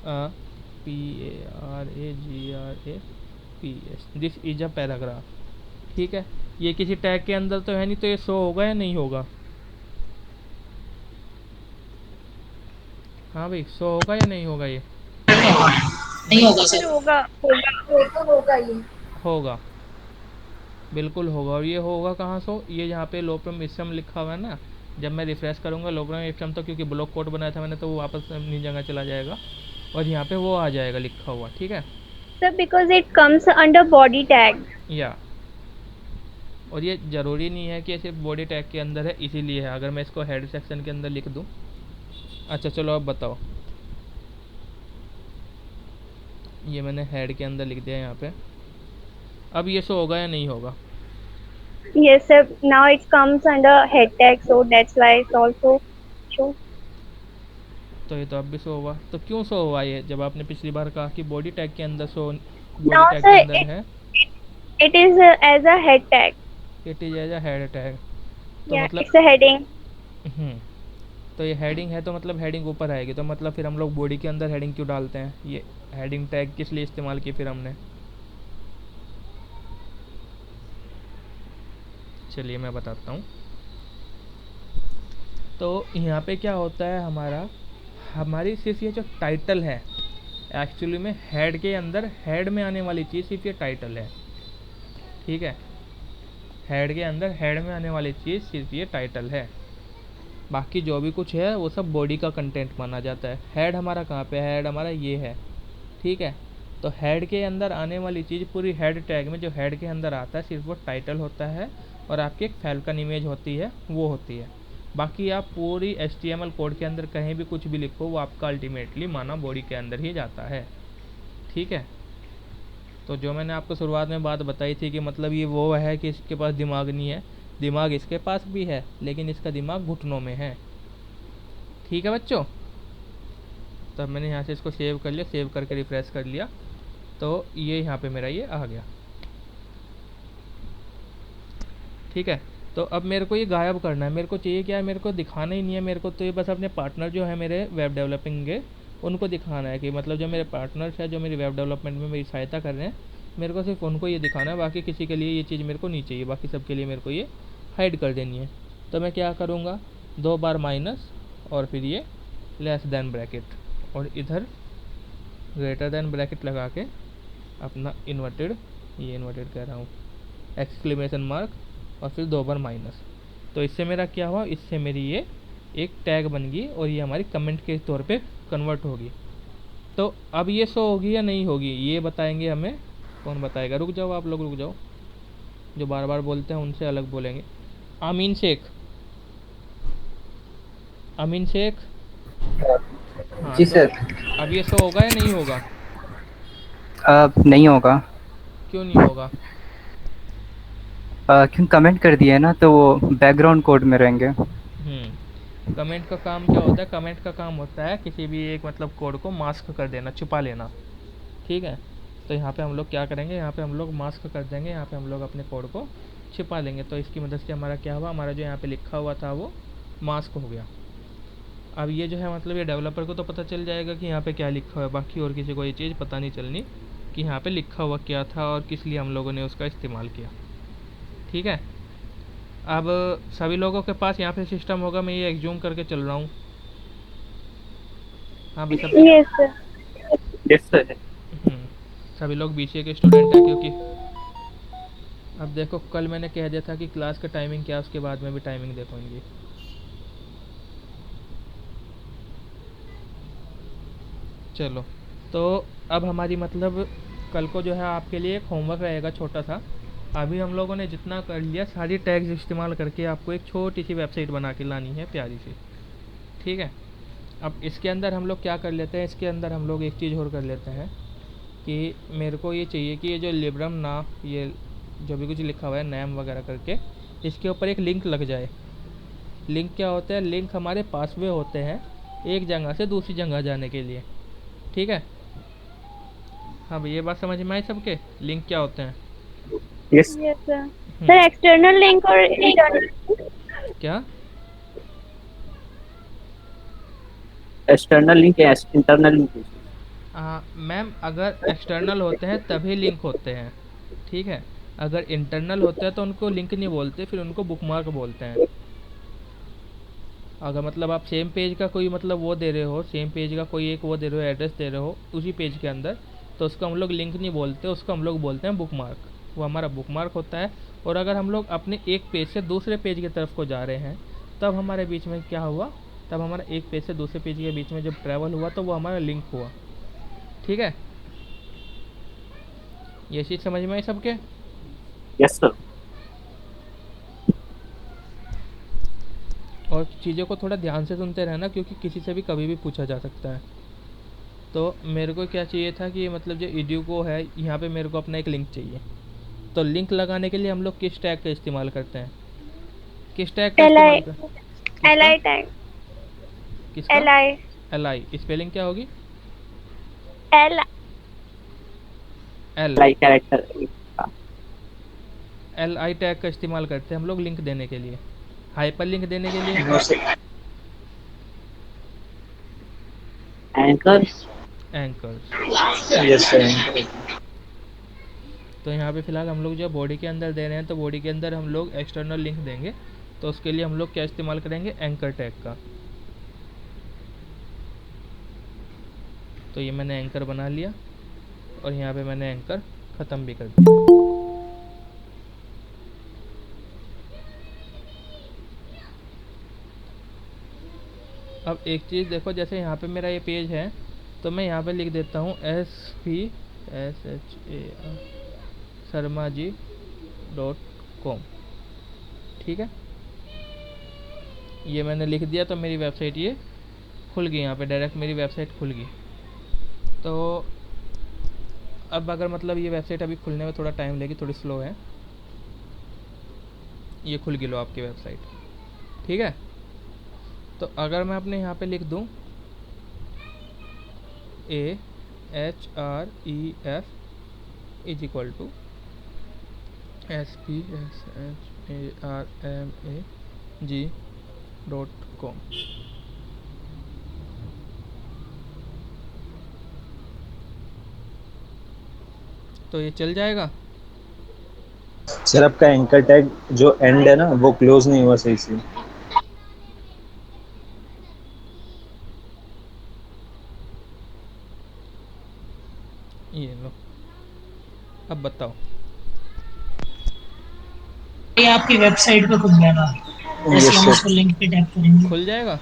a PARAGRAPS, this is a paragraph. ठीक है, ये किसी टैग के अंदर तो है नहीं, तो ये शो होगा या नहीं होगा? हाँ भाई, शो होगा या नहीं होगा? ये नहीं होगा सर। होगा होगा ये होगा, बिल्कुल होगा। और ये होगा कहाँ सो, ये यहाँ पे लोप्रम इस्टम लिखा हुआ है ना, जब मैं रिफ्रेश करूँगा लोप्रम इस्टम, तो क्योंकि ब्लॉक कोड बनाया था मैंने तो वो वापस अपनी जगह चला जाएगा और यहाँ पे वो आ जाएगा लिखा हुआ। ठीक है sir, because it comes under body tag. या, और ये ज़रूरी नहीं है कि सिर्फ बॉडी टैग के अंदर है, इसीलिए है। अगर मैं इसको हेड सेक्शन के अंदर लिख दूँ, अच्छा चलो अब बताओ, ये मैंने हेड के अंदर लिख दिया यहाँ पे, अब ये शो होगा या नहीं होगा? Yes sir, now it comes under head tag, so that's why it's also show. तो ये तो अब भी शो होगा। तो क्यों शो हुआ ये, जब आपने पिछली बार कहा कि बॉडी टैग के अंदर show, body Now tag sir, के अंदर है, it is as a head tag. It is as a head tag. तो Yeah, मतलब it's a heading. तो ये हेडिंग है, तो मतलब हेडिंग ऊपर आएगी, तो मतलब फिर हम लोग बॉडी के अंदर हेडिंग क्यों डालते हैं? ये हेडिंग टैग किस लिए इस्तेमाल की फिर हमने? चलिए मैं बताता हूँ। तो यहाँ पे क्या होता है, हमारी सिर्फ ये जो टाइटल है, एक्चुअली में हेड के अंदर हेड में आने वाली चीज़ सिर्फ ये टाइटल है। ठीक है, हेड के अंदर हेड में आने वाली चीज़ सिर्फ ये टाइटल है, बाकी जो भी कुछ है वो सब बॉडी का कंटेंट माना जाता है। हेड हमारा कहाँ पे है? हेड हमारा ये है। ठीक है, तो हेड के अंदर आने वाली चीज़ पूरी हेड टैग में जो हेड के अंदर आता है सिर्फ वो टाइटल होता है, और आपकी एक फैल्कन इमेज होती है, वो होती है। बाकी आप पूरी HTML कोड के अंदर कहीं भी कुछ भी लिखो, वो आपका अल्टीमेटली माना बॉडी के अंदर ही जाता है। ठीक है, तो जो मैंने आपको शुरुआत में बात बताई थी कि मतलब ये वो है कि इसके पास दिमाग नहीं है, दिमाग इसके पास भी है, लेकिन इसका दिमाग घुटनों में है। ठीक है बच्चों, तब मैंने यहाँ से इसको सेव कर लिया, सेव करके रिफ्रेश कर लिया, तो ये यहाँ पे मेरा ये आ गया। ठीक है, तो अब मेरे को ये गायब करना है। मेरे को चाहिए क्या है, मेरे को दिखाना ही नहीं है, मेरे को तो ये बस अपने पार्टनर जो है मेरे वेब डेवलपिंग के, उनको दिखाना है कि मतलब जो मेरे पार्टनर्स हैं जो मेरी वेब डेवलपमेंट में मेरी सहायता कर रहे हैं, मेरे को सिर्फ उनको ये दिखाना है, बाकी किसी के लिए ये चीज़ मेरे को नहीं चाहिए, बाकी सब के लिए मेरे को ये हाइड कर देनी है। तो मैं क्या करूँगा, 2 बार माइनस और फिर ये लेस देन ब्रैकेट, और इधर ग्रेटर देन ब्रैकेट लगा के अपना इन्वर्टेड, ये इन्वर्टेड कह रहा हूँ, एक्सक्लेमेशन मार्क, और फिर 2 बार माइनस। तो इससे मेरा क्या हुआ, इससे मेरी ये एक टैग बन गई और ये हमारी कमेंट के तौर पे कन्वर्ट होगी। तो अब ये शो होगी या नहीं होगी, ये बताएंगे हमें, कौन बताएगा? रुक जाओ आप लोग, रुक जाओ, जो बार बार बोलते हैं उनसे अलग बोलेंगे। आमीन शेख, आमीन शेख। हाँ, जी तो सर। अब ये शो होगा या नहीं होगा? नहीं होगा। क्यों नहीं होगा? क्यों कमेंट कर दिए ना तो वो बैकग्राउंड कोड में रहेंगे। कमेंट का काम क्या होता है? कमेंट का काम होता है किसी भी एक मतलब कोड को मास्क कर देना, छुपा लेना, ठीक है। तो यहाँ पे हम लोग क्या करेंगे, यहाँ पे हम लोग मास्क कर देंगे, यहाँ पे हम लोग अपने कोड को छिपा लेंगे। तो इसकी मदद से हमारा क्या हुआ, हमारा जो यहाँ पे लिखा हुआ था वो मास्क हो गया। अब ये जो है मतलब ये डेवलपर को तो पता चल जाएगा कि यहाँ पे क्या लिखा हुआ है, बाकी और किसी को ये चीज़ पता नहीं चलनी कि यहाँ पे लिखा हुआ क्या था और किस लिए हम लोगों ने उसका इस्तेमाल किया, ठीक है। अब सभी लोगों के पास यहाँ पे सिस्टम होगा, मैं ये एग्जूम करके चल रहा हूँ। हाँ भाई सब Yes, sir. Yes, sir. सभी लोग बीसीए के स्टूडेंट हैं, क्योंकि अब देखो कल मैंने कह दिया था कि क्लास का टाइमिंग क्या है, उसके बाद में भी टाइमिंग देखो इनकी। चलो, तो अब हमारी मतलब कल को जो है आपके लिए एक होमवर्क रहेगा छोटा सा। अभी हम लोगों ने जितना कर लिया, सारी टैग्स इस्तेमाल करके आपको एक छोटी सी वेबसाइट बना के लानी है, प्यारी सी, ठीक है। अब इसके अंदर हम लोग क्या कर लेते हैं, इसके अंदर हम लोग एक चीज़ और कर लेते हैं कि मेरे को ये चाहिए कि ये जो लिब्रम ना, ये जो भी कुछ लिखा हुआ है नैम वगैरह करके, इसके ऊपर एक लिंक लग जाए। लिंक क्या होता है? लिंक हमारे पासवे होते हैं एक जगह से दूसरी जगह जाने के लिए, ठीक है। हाँ भाई, ये बात समझ में आई सबके? लिंक क्या होते हैं? Yes. Yes, sir. Sir, external link or internal? क्या? External link या internal link? मैम, अगर एक्सटर्नल होते हैं तभी लिंक होते हैं, ठीक है। अगर इंटरनल होते हैं तो उनको लिंक नहीं बोलते, फिर उनको बुकमार्क बोलते हैं। अगर मतलब आप सेम पेज का कोई मतलब वो दे रहे हो, सेम पेज का कोई एक वो दे रहे हो, एड्रेस दे रहे हो उसी पेज के अंदर, तो उसको हम लोग लिंक नहीं बोलते, उसको हम लोग बोलते हैं बुकमार्क। वो हमारा बुकमार्क होता है। और अगर हम लोग अपने एक पेज से दूसरे पेज की तरफ को जा रहे हैं, तब हमारे बीच में क्या हुआ, तब हमारा एक पेज से दूसरे पेज के बीच में जब ट्रैवल हुआ तो वो हमारा लिंक हुआ, ठीक है। ये चीज़ समझ में आई सबके? Yes, sir. और चीज़ों को थोड़ा ध्यान से सुनते रहना, क्योंकि किसी से भी कभी भी पूछा जा सकता है। तो मेरे को क्या चाहिए था कि मतलब जो एडुको है, यहाँ पे मेरे को अपना एक लिंक चाहिए। तो लिंक लगाने के लिए हम लोग किस टैग का इस्तेमाल करते हैं? किस टैग का इस्तेमाल करते हैं? Li tag. किसका? Li. li। स्पेलिंग क्या होगी? L. L Like character. li tag का इस्तेमाल करते हैं हम लोग लिंक देने के लिए, हाइपर लिंक देने के लिए। Anchor. एंकर। Yes sir. तो यहाँ पे फ़िलहाल हम लोग जो बॉडी के अंदर दे रहे हैं, तो बॉडी के अंदर हम लोग एक्सटर्नल लिंक देंगे। तो उसके लिए हम लोग क्या इस्तेमाल करेंगे? एंकर टैग का। तो ये मैंने एंकर बना लिया और यहाँ पे मैंने एंकर ख़त्म भी कर दिया। अब एक चीज़ देखो, जैसे यहाँ पे मेरा ये पेज है, तो मैं यहाँ पे लिख देता हूँ SPSHAR ठीक है। ये मैंने लिख दिया तो मेरी वेबसाइट ये खुल गई, यहाँ पे डायरेक्ट मेरी वेबसाइट खुल गई। तो अब अगर मतलब ये वेबसाइट अभी खुलने में थोड़ा टाइम लेगी, थोड़ी स्लो है। ये खुल गई लो आपकी वेबसाइट, ठीक है। तो अगर मैं अपने यहाँ पे लिख दूँ AHREF = SPSHARMAG.com, तो ये चल जाएगा। सर आपका एंकर टैग जो एंड है ना, वो क्लोज नहीं हुआ सही से। ये लो, अब बताओ। ये आपकी वेबसाइट पे खुल जाएगा, जैसे हम उसको लिंक पे टैप करेंगे खुल जाएगा।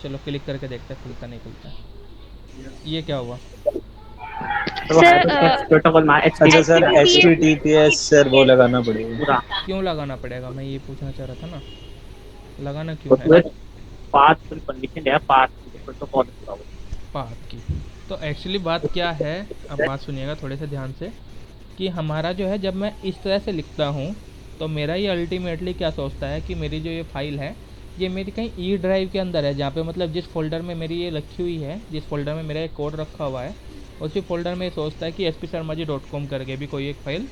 चलो क्लिक करके देखते हैं खुलता नहीं खुलता। ये क्या हुआ? प्रोटोकॉल में अच्छा सर, HTTPS सर वो लगाना पड़ेगा। क्यों लगाना पड़ेगा? मैं ये पूछना चाह रहा था ना, लगाना क्यों है? पाथ परमिशन है, पाथ प्रोटोकॉल पाथ की। तो एक्चुअली बात क्या है, अब बात सुनिएगा थोड़े से ध्यान से, कि हमारा जो है जब मैं इस तरह से लिखता हूँ तो मेरा ये अल्टीमेटली क्या सोचता है कि मेरी जो ये फाइल है ये मेरी कहीं ई ड्राइव के अंदर है, जहाँ पे मतलब जिस फोल्डर में मेरी ये रखी हुई है, जिस फोल्डर में मेरा ये कोड रखा हुआ है उसी फोल्डर में ये सोचता है कि spsharmaji.com करके भी कोई एक फ़ाइल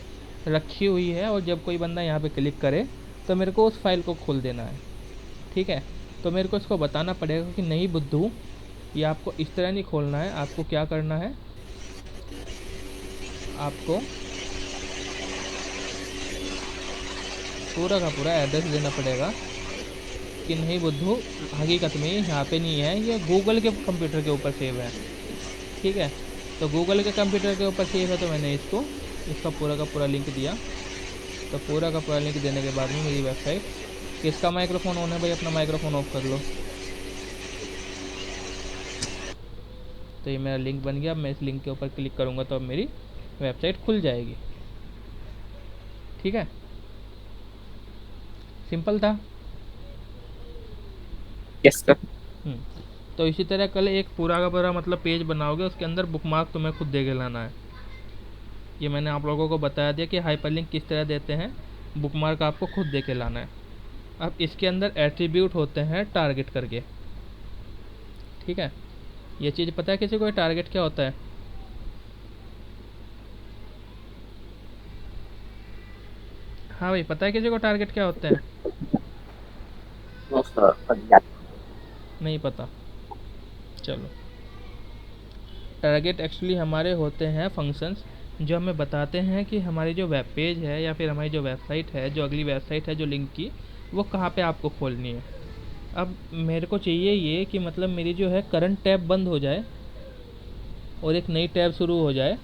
रखी हुई है और जब कोई बंदा यहाँ पे क्लिक करे तो मेरे को उस फाइल को खोल देना है। ठीक है, तो मेरे को इसको बताना पड़ेगा कि नहीं बुद्धू, ये आपको इस तरह नहीं खोलना है। आपको क्या करना है, आपको पूरा का पूरा एड्रेस देना पड़ेगा कि नहीं बुद्धू, हकीकत में यहाँ पे नहीं है, ये गूगल के कंप्यूटर के ऊपर सेव है। ठीक है, तो गूगल के कंप्यूटर के ऊपर सेव है तो मैंने इसका पूरा का पूरा लिंक दिया। तो पूरा का पूरा लिंक देने के बाद में मेरी वेबसाइट, किसका माइक्रोफोन ऑन है भाई, अपना माइक्रोफोन ऑफ कर लो। तो ये मेरा लिंक बन गया। अब मैं इस लिंक के ऊपर क्लिक करूँगा तो अब मेरी वेबसाइट खुल जाएगी। ठीक है, सिंपल था। Yes sir. तो इसी तरह कल एक पूरा का पूरा मतलब पेज बनाओगे, उसके अंदर बुकमार्क तुम्हें खुद दे के लाना है। ये मैंने आप लोगों को बताया दिया कि हाइपरलिंक किस तरह देते हैं, बुकमार्क आपको खुद दे के लाना है। अब इसके अंदर एट्रीब्यूट होते हैं टारगेट करके। ठीक है, ये चीज़ पता है किसी को, टारगेट क्या होता है? हाँ भाई, पता है किसी को टारगेट क्या होता है? नहीं पता, चलो। टारगेट एक्चुअली हमारे होते हैं फंक्शंस जो हमें बताते हैं कि हमारी जो वेब पेज है या फिर हमारी जो वेबसाइट है, जो अगली वेबसाइट है जो लिंक की, वो कहाँ पे आपको खोलनी है। अब मेरे को चाहिए ये कि मतलब मेरी जो है करंट टैब बंद हो जाए और एक नई टैब शुरू हो जाए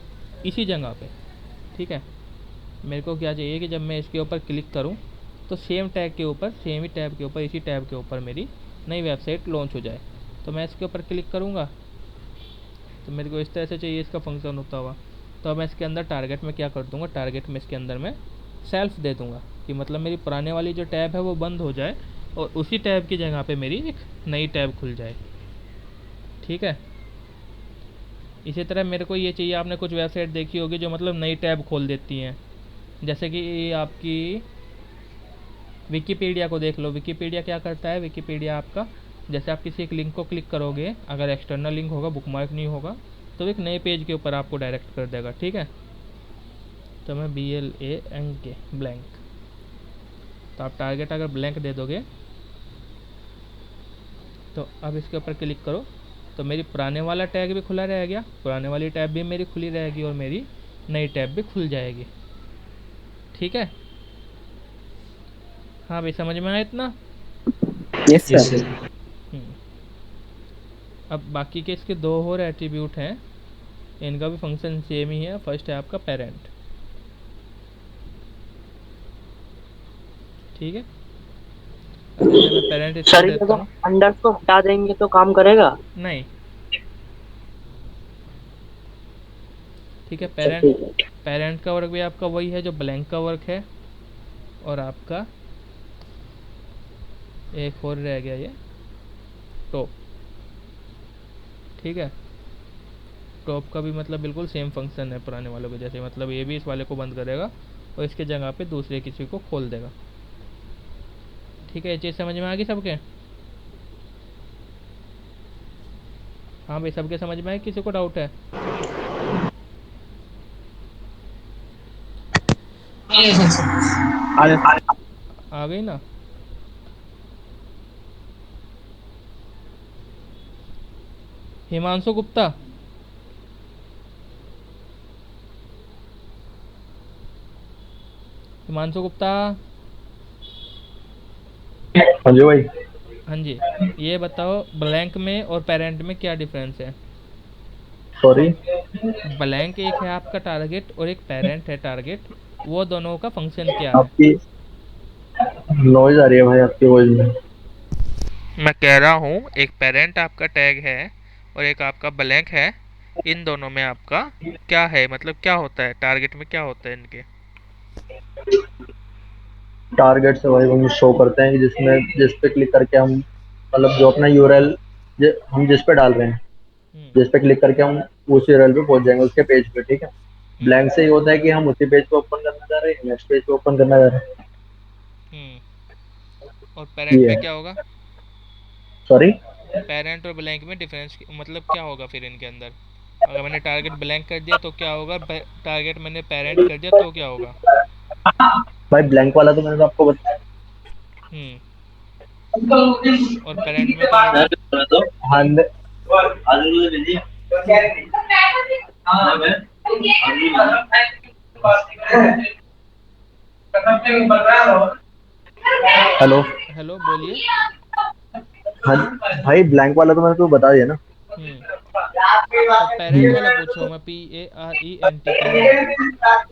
इसी जगह पे। ठीक है, मेरे को क्या चाहिए कि जब मैं इसके ऊपर क्लिक करूं तो सेम टैग के ऊपर, सेम ही टैब के ऊपर, इसी टैब के ऊपर मेरी नई वेबसाइट लॉन्च हो जाए। तो मैं इसके ऊपर क्लिक करूंगा तो मेरे को इस तरह से चाहिए इसका फंक्शन होता हुआ। तो मैं इसके अंदर टारगेट में क्या कर दूंगा, टारगेट में इसके अंदर मैं सेल्फ दे दूंगा कि मतलब मेरी पुराने वाली जो टैब है वो बंद हो जाए और उसी टैब की जगह पे मेरी एक नई टैब खुल जाए। ठीक है, इसी तरह मेरे को ये चाहिए, आपने कुछ वेबसाइट देखी होगी जो मतलब नई टैब खोल देती हैं, जैसे कि आपकी विकीपीडिया को देख लो। विकीपीडिया क्या करता है, विकीपीडिया आपका, जैसे आप किसी एक लिंक को क्लिक करोगे, अगर एक्सटर्नल लिंक होगा, बुकमार्क नहीं होगा, तो एक नए पेज के ऊपर आपको डायरेक्ट कर देगा। ठीक है, तो मैं BLANK ब्लैंक, तो आप टारगेट अगर ब्लैंक दे दोगे तो अब इसके ऊपर क्लिक करो तो मेरी पुराने वाला टैग भी खुला रह गया, पुराने वाली टैब भी मेरी खुली रहेगी और मेरी नई टैब भी खुल जाएगी। ठीक है, हाँ भाई, समझ में आया इतना? Yes sir. अब बाकी के इसके दो और एट्रीब्यूट हैं, इनका भी फंक्शन सेम ही है। फर्स्ट है आपका पेरेंट। ठीक है, मैं पेरेंट सर ये तो अंडर को हटा देंगे तो काम करेगा? नहीं। ठीक है, पेरेंट का वर्क भी आपका वही है जो ब्लैंक का वर्क है, और आपका एक और रह गया ये टॉप। ठीक है, टॉप का भी मतलब बिल्कुल सेम फंक्शन है पुराने वालों के जैसे, मतलब ये भी इस वाले को बंद करेगा और इसके जगह पे दूसरे किसी को खोल देगा। ठीक है, ये चीज़ समझ में आ गई सबके? हाँ भाई, सबके समझ में आए, किसी को डाउट है? आ गई ना? हिमांशु गुप्ता, हिमांशु गुप्ता। हाँ जी भाई। हाँ जी, ये बताओ ब्लैंक में और पेरेंट में क्या डिफरेंस है? सॉरी, ब्लैंक एक है आपका टारगेट और एक पेरेंट है टारगेट, वो दोनों का फंक्शन क्या है? आपकी नॉइज आ रही है भाई आपकी वॉइस में। मैं कह रहा हूँ एक पेरेंट आपका टैग है और एक आपका ब्लैंक है, इन दोनों में आपका क्या है, मतलब क्या होता है, टारगेट में क्या होता है इनके? टारगेट से भाई हम शो करते हैं कि जिस पे क्लिक करके हम मतलब जो अपना यूआरएल हम जिस पे डाल रहे हैं, जिस पे क्लिक करके हम उस यूआरएल पे पहुंच जाएंगे, उसके पेज पे। ठीक है, ब्लैंक से ये होता है कि हम उसी पेज को ओपन करना चाह रहे हैं, नेक्स्ट पेज को ओपन करना चाह रहे और हैं। पेरेंट ये में है। क्या होगा? सॉरी, पेरेंट और ब्लैंक में डिफरेंस मतलब क्या होगा फिर इनके अंदर? अगर मैंने टारगेट ब्लैंक कर दिया तो क्या होगा, टारगेट मैंने पेरेंट कर दिया तो क्या होगा? भाई ब्लैंक वाला तो मैंने तो आपको बताया। और पेरेंट में क्या होगा? हाँ हेलो, हेलो बोलिए। हाँ भाई ब्लैंक वाला तो मैंने तो बता दिया ना। तो पेरेंट वाला पूछो मैं, PARENT क्या है?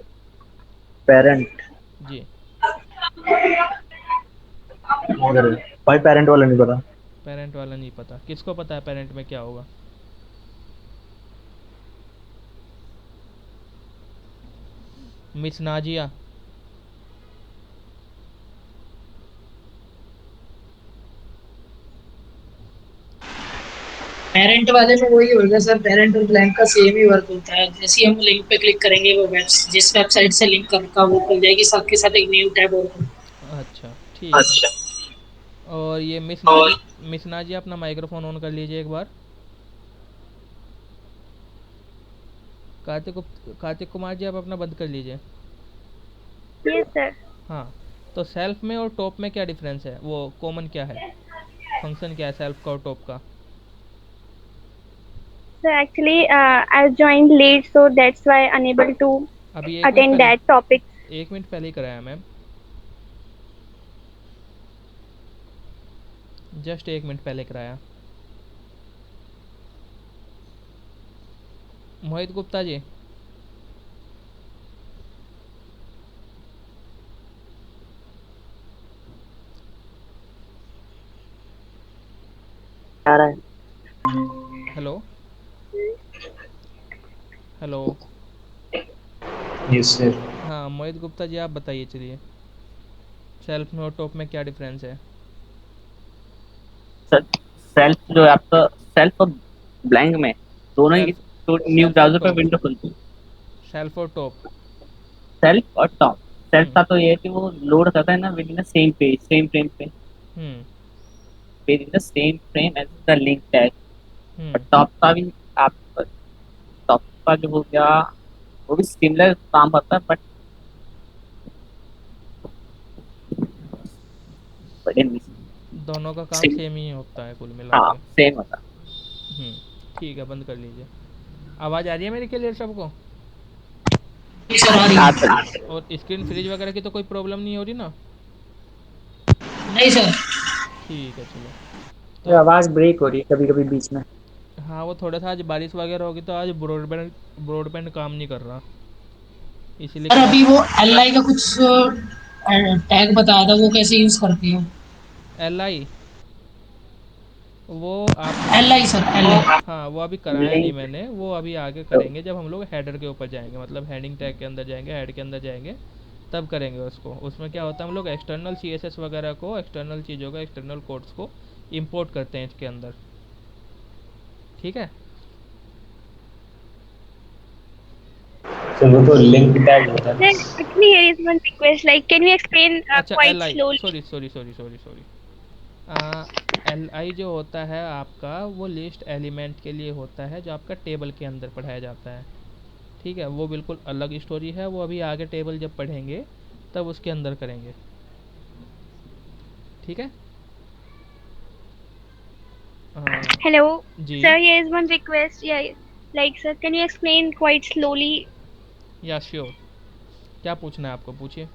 पेरेंट जी। भाई पेरेंट वाला नहीं पता। पेरेंट वाला नहीं पता, किसको पता है पेरेंट में क्या होगा? मिस नाजिया। पेरेंट वाले में वही होगा सर, पेरेंट और ब्लैंक का सेम ही वर्क होता है। जैसे ही हम लिंक पे क्लिक करेंगे वो जिस वेबसाइट से लिंक का वो खुल जाएगी, साथ के साथ एक न्यू टैब और। अच्छा ठीक है। और ये मिस नाजिया अपना माइक्रोफोन ऑन कर लीजिए एक बार। कार्तिक कुमार जी आप अपना बंद कर लीजिए। Yes sir. हाँ, तो सेल्फ में और टॉप में क्या डिफरेंस है, वो कॉमन क्या है, फंक्शन क्या है सेल्फ का और टॉप का? So actually, I joined late, so that's why unable to अभी attend that topic. 1 मिनट पहले ही कराया मैम, जस्ट 1 मिनट पहले कराया। मोहित गुप्ता जी। आ रहा है। Hello hello. Yes sir. हाँ मोहित गुप्ता जी आप बताइए, चलिए सेल्फ में और टॉप में क्या डिफरेंस है? सेल्फ जो है आपका, सेल्फ और ब्लैंक में दोनों ही न्यू ब्राउजर पे विंडो खुलती है। सेल्फ और टॉप। सेल्फ और टॉप, सेल्फ का तो ये है कि वो लोड करता है ना with in the same page, same frame पे, page in the same frame as the link tag. और टॉप का भी आप, टॉप का जो हो गया वो भी सिमिलर काम करता है, बट दोनों का काम सेम ही होता है कुल मिला के। सेम होता है। ठीक है, बंद कर लीजिए। आवाज़ आ रही है मेरी क्लियर सबको? और स्क्रीन फ्रीज वगैरह की तो कोई प्रॉब्लम नहीं हो रही ना? नहीं सर। ठीक है चलो। तो आवाज़ ब्रेक हो रही है कभी कभी बीच में। हाँ वो थोड़ा सा आज बारिश वगैरह होगी तो आज ब्रॉडबैंड काम नहीं कर रहा, इसीलिए। सर अभी वो LI का कुछ टैग बताया था, वो कैसे यूज करती है? LI वो आप LI सर, LI। हाँ वो अभी कराया नहीं मैंने, वो अभी आगे करेंगे जब हम लोग हेडर के ऊपर जाएंगे, मतलब हेडिंग टैग के अंदर जाएंगे, हेड के अंदर जाएंगे तब करेंगे उसको। उसमें क्या होता है, हम लोग एक्सटर्नल CSS वगैरह को, एक्सटर्नल चीज़ों को, एक्सटर्नल कोड्स को इंपोर्ट करते हैं इसके अंदर, ठीक है? तो वो तो लिंक टैग होता है। Actually, here is one request. Like, can you explain अच्छा quite LI, slowly? Sorry. LI जो होता है आपका, वो लिस्ट एलिमेंट के लिए होता है जो आपका टेबल के अंदर पढ़ाया जाता है, ठीक है? वो बिल्कुल अलग स्टोरी है, वो अभी आगे टेबल जब पढ़ेंगे तब उसके अंदर करेंगे, ठीक है? Hello. जी। Sir, here is one request. Yeah, like sir, can you explain quite slowly? या श्योर, क्या पूछना है आपको, पूछिए।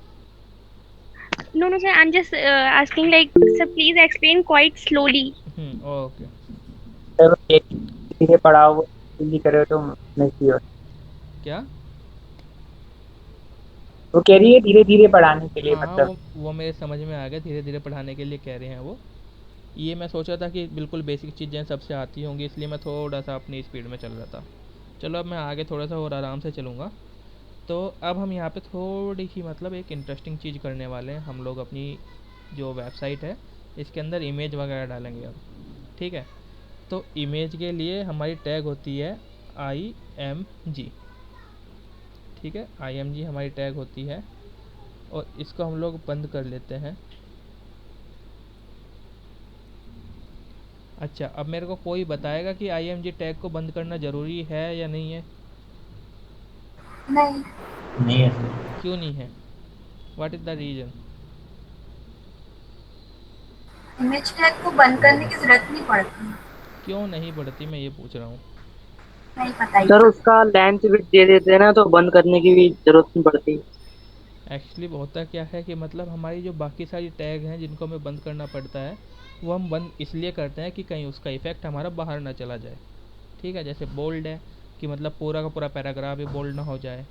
No, sir. I'm just asking. Like, sir, please explain quite slowly. Okay. Sir धीरे पढ़ाओ, वो जल्दी करे तो मैं श्योर। क्या? वो कह रही है धीरे धीरे पढ़ाने के लिए, हाँ मतलब वो मेरे समझ में आ गया, धीरे धीरे पढ़ाने के लिए कह रहे हैं वो। ये मैं सोच रहा था कि बिल्कुल बेसिक चीज़ें सबसे आती होंगी, इसलिए मैं थोड़ा सा अपनी स्पीड में चल रहा था। चलो अब मैं आगे थोड़ा सा और आराम से चलूँगा। तो अब हम यहाँ पे थोड़ी सी मतलब एक इंटरेस्टिंग चीज़ करने वाले हैं। हम लोग अपनी जो वेबसाइट है इसके अंदर इमेज वगैरह डालेंगे अब, ठीक है? तो इमेज के लिए हमारी टैग होती है IMG, ठीक है, IMG हमारी टैग होती है और इसको हम लोग बंद कर लेते हैं। अच्छा, अब मेरे को कोई बताएगा कि IMG टैग को बंद करना ज़रूरी है या नहीं है? नहीं, नहीं है सर। क्यों नहीं है? What is the reason? Image tag को बंद करने की जरूरत नहीं पड़ती। क्यों नहीं पड़ती, मैं ये पूछ रहा हूँ। नहीं पता सर उसका लेंथ भी दे देते हैं ना, तो बंद करने की भी जरूरत नहीं पड़ती। एक्चुअली होता क्या है कि मतलब हमारी जो बाकी सारी टैग हैं जिनको हमें बंद करना पड़ता है, वो हम बंद इसलिए करते हैं कि कहीं उसका इफ़ेक्ट हमारा बाहर ना चला जाए। ठीक है, जैसे बोल्ड है कि मतलब पूरा का पूरा पैराग्राफ ही बोल्ड ना हो जाए।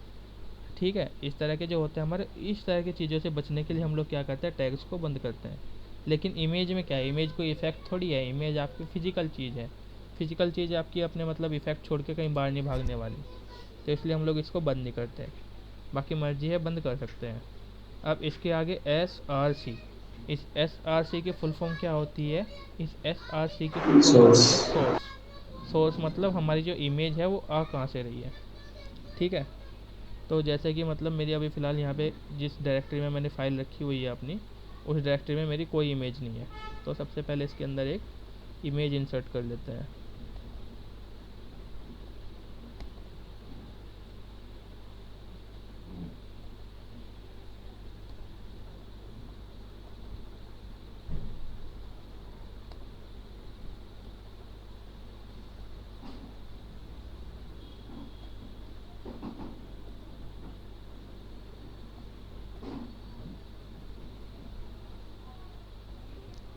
ठीक है, इस तरह के जो होते हैं हमारे, इस तरह की चीज़ों से बचने के लिए हम लोग क्या करते हैं, टैग्स को बंद करते हैं। लेकिन इमेज में क्या है, इमेज कोई इफ़ेक्ट थोड़ी है, इमेज आपकी फ़िज़िकल चीज़ है। फ़िज़िकल चीज़ आपकी अपने मतलब इफ़ेक्ट छोड़ के कहीं बाहर नहीं भागने वाली, तो इसलिए हम लोग इसको बंद नहीं करते। बाकी मर्जी है, बंद कर सकते हैं। अब इसके आगे SRC, इस SRC की फुल फॉर्म क्या होती है? इस SRC की फुल फॉर्म होती है सोर्स। सोर्स मतलब हमारी जो इमेज है वो आ कहाँ से रही है। ठीक है, तो जैसे कि मतलब मेरी अभी फ़िलहाल यहाँ पे जिस डायरेक्टरी में मैंने फ़ाइल रखी हुई है अपनी, उस डायरेक्टरी में मेरी कोई इमेज नहीं है। तो सबसे पहले इसके अंदर एक इमेज इंसर्ट कर लेते हैं।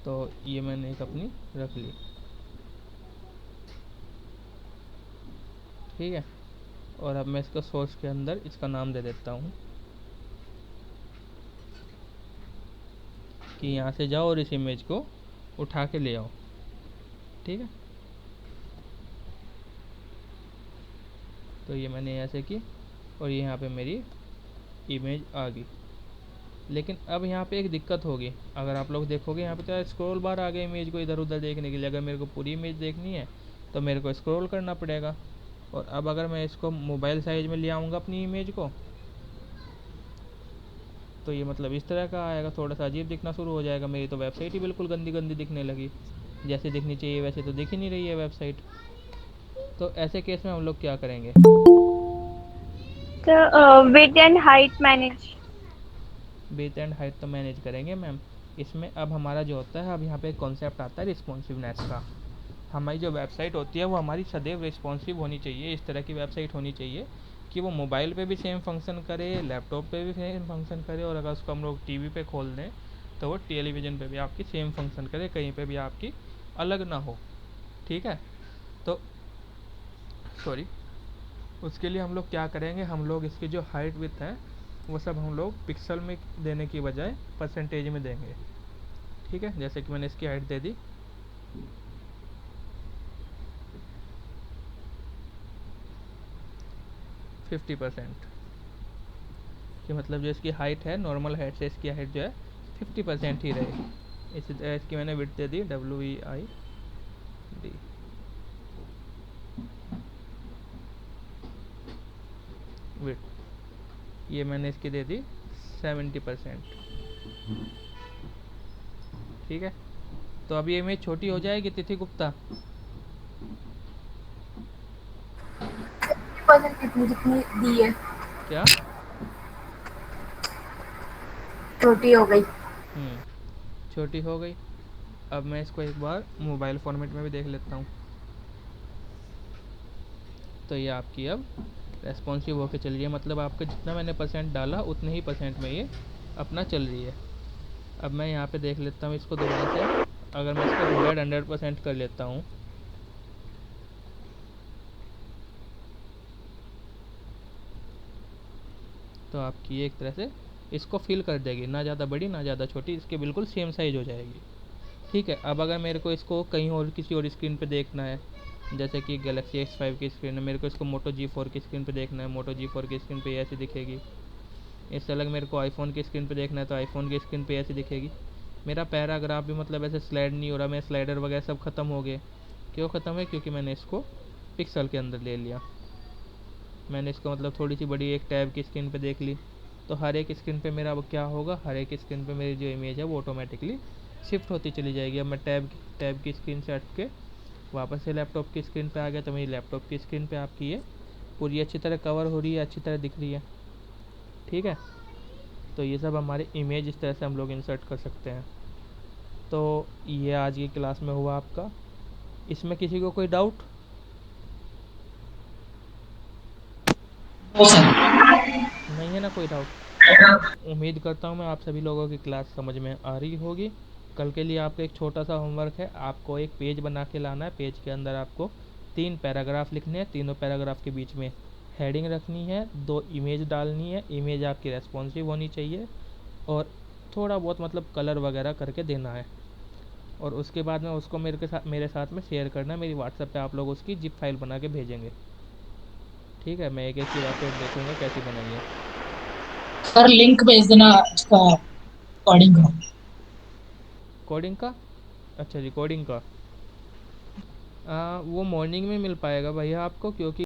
तो ये मैंने एक अपनी रख ली। ठीक है, और अब मैं इसका सोर्स के अंदर इसका नाम दे देता हूँ कि यहाँ से जाओ और इस इमेज को उठा के ले आओ। ठीक है, तो ये मैंने ऐसे की और ये यहाँ पे मेरी इमेज आ गई। लेकिन अब यहाँ पे एक दिक्कत होगी, अगर आप लोग देखोगे यहाँ पे तो स्क्रॉल बार आ गया इमेज को इधर उधर देखने के लिए। अगर मेरे को पूरी इमेज देखनी है तो मेरे को स्क्रॉल करना पड़ेगा। और अब अगर मैं इसको मोबाइल साइज में ले आऊँगा अपनी इमेज को, तो ये मतलब इस तरह का आएगा, थोड़ा सा अजीब दिखना शुरू हो जाएगा। मेरी तो वेबसाइट ही बिल्कुल गंदी गंदी दिखने लगी, जैसे दिखनी चाहिए वैसे तो दिख ही नहीं रही है वेबसाइट। तो ऐसे केस में हम लोग क्या करेंगे? Width and height manage. Width and height तो मैनेज करेंगे मैम। इसमें अब हमारा जो होता है, अब यहाँ पे एक कॉन्सेप्ट आता है रिस्पॉन्सिवनेस का। हमारी जो वेबसाइट होती है वो हमारी सदैव रिस्पॉन्सिव होनी चाहिए। इस तरह की वेबसाइट होनी चाहिए कि वो मोबाइल पे भी सेम फंक्शन करे, लैपटॉप पे भी सेम फंक्शन करे, और अगर उसको हम लोग टीवी पे खोल दें तो वो टेलीविज़न पे भी आपकी सेम फंक्शन करे, कहीं पे भी आपकी अलग ना हो। ठीक है, तो सॉरी, उसके लिए हम लोग क्या करेंगे, हम लोग इसकी जो हाइट विड्थ है वो सब हम लोग पिक्सल में देने की बजाय परसेंटेज में देंगे। ठीक है, जैसे कि मैंने इसकी हाइट दे दी 50%, कि मतलब जो इसकी हाइट है नॉर्मल हाइट से इसकी हाइट जो है 50% ही रहेगी। इसी तरह इसकी मैंने विड्थ दे दी WEID, विड्थ ये मैंने इसकी दे दी 70%। ठीक है, तो अब ये इमेज छोटी हो जाएगी तिथि गुप्ता। कितनी जितनी दी है क्या छोटी हो गई? छोटी हो गई। अब मैं इसको एक बार मोबाइल फॉर्मेट में भी देख लेता हूँ। तो ये आपकी अब रेस्पॉन्सिव होकर चल रही है, मतलब आपका जितना मैंने परसेंट डाला उतने ही परसेंट में ये अपना चल रही है। अब मैं यहाँ पे देख लेता हूँ इसको दोबारा से, अगर मैं इसको 100% कर लेता हूँ तो आपकी एक तरह से इसको फिल कर देगी, ना ज़्यादा बड़ी ना ज़्यादा छोटी, इसके बिल्कुल सेम साइज हो जाएगी। ठीक है, अब अगर मेरे को इसको कहीं और किसी और स्क्रीन पे देखना है, जैसे कि गैलेक्सी X5 की स्क्रीन है, मेरे को इसको मोटो G4 की स्क्रीन पे देखना है, मोटो G4 की स्क्रीन पे ऐसी दिखेगी। इससे अलग मेरे को आईफोन की स्क्रीन पे देखना है तो आईफोन की स्क्रीन पे ऐसी दिखेगी। मेरा पैराग्राफ भी मतलब ऐसे स्लाइड नहीं हो रहा, मेरे स्लाइडर वगैरह सब ख़त्म हो गए। क्यों ख़त्म है? क्योंकि मैंने इसको पिक्सल के अंदर ले लिया। मैंने इसको मतलब थोड़ी सी बड़ी एक टैब की स्क्रीन पे देख ली, तो हर एक स्क्रीन पे मेरा अब क्या होगा, हर एक स्क्रीन पे मेरी जो इमेज है वो ऑटोमेटिकली शिफ्ट होती चली जाएगी। अब मैं टैब की स्क्रीन से हट के वापस से लैपटॉप की स्क्रीन पे आ गया, तो मेरी लैपटॉप की स्क्रीन पे आपकी ये पूरी अच्छी तरह कवर हो रही है, अच्छी तरह दिख रही है। ठीक है, तो ये सब हमारे इमेज इस तरह से हम लोग इंसर्ट कर सकते हैं। तो ये आज की क्लास में हुआ आपका। इसमें किसी को कोई डाउट? नहीं है ना कोई डाउट? उम्मीद करता हूँ मैं आप सभी लोगों की क्लास समझ में आ रही होगी। कल के लिए आपका एक छोटा सा होमवर्क है, आपको एक पेज बना के लाना है। पेज के अंदर आपको 3 पैराग्राफ लिखने हैं, तीनों पैराग्राफ के बीच में हेडिंग रखनी है, 2 इमेज डालनी है, इमेज आपकी रेस्पॉन्सिव होनी चाहिए और थोड़ा बहुत मतलब कलर वगैरह करके देना है। और उसके बाद में उसको मेरे साथ में शेयर करना है। मेरी व्हाट्सएप पे आप लोग उसकी जिप फाइल बना के भेजेंगे। ठीक है, मैं एक एक की वेबसाइट देखूँगा कैसी बनाई है। सर लिंक भेज देना इसका कोडिंग का। कोडिंग का? अच्छा जी, कोडिंग का वो मॉर्निंग में मिल पाएगा भैया आपको, क्योंकि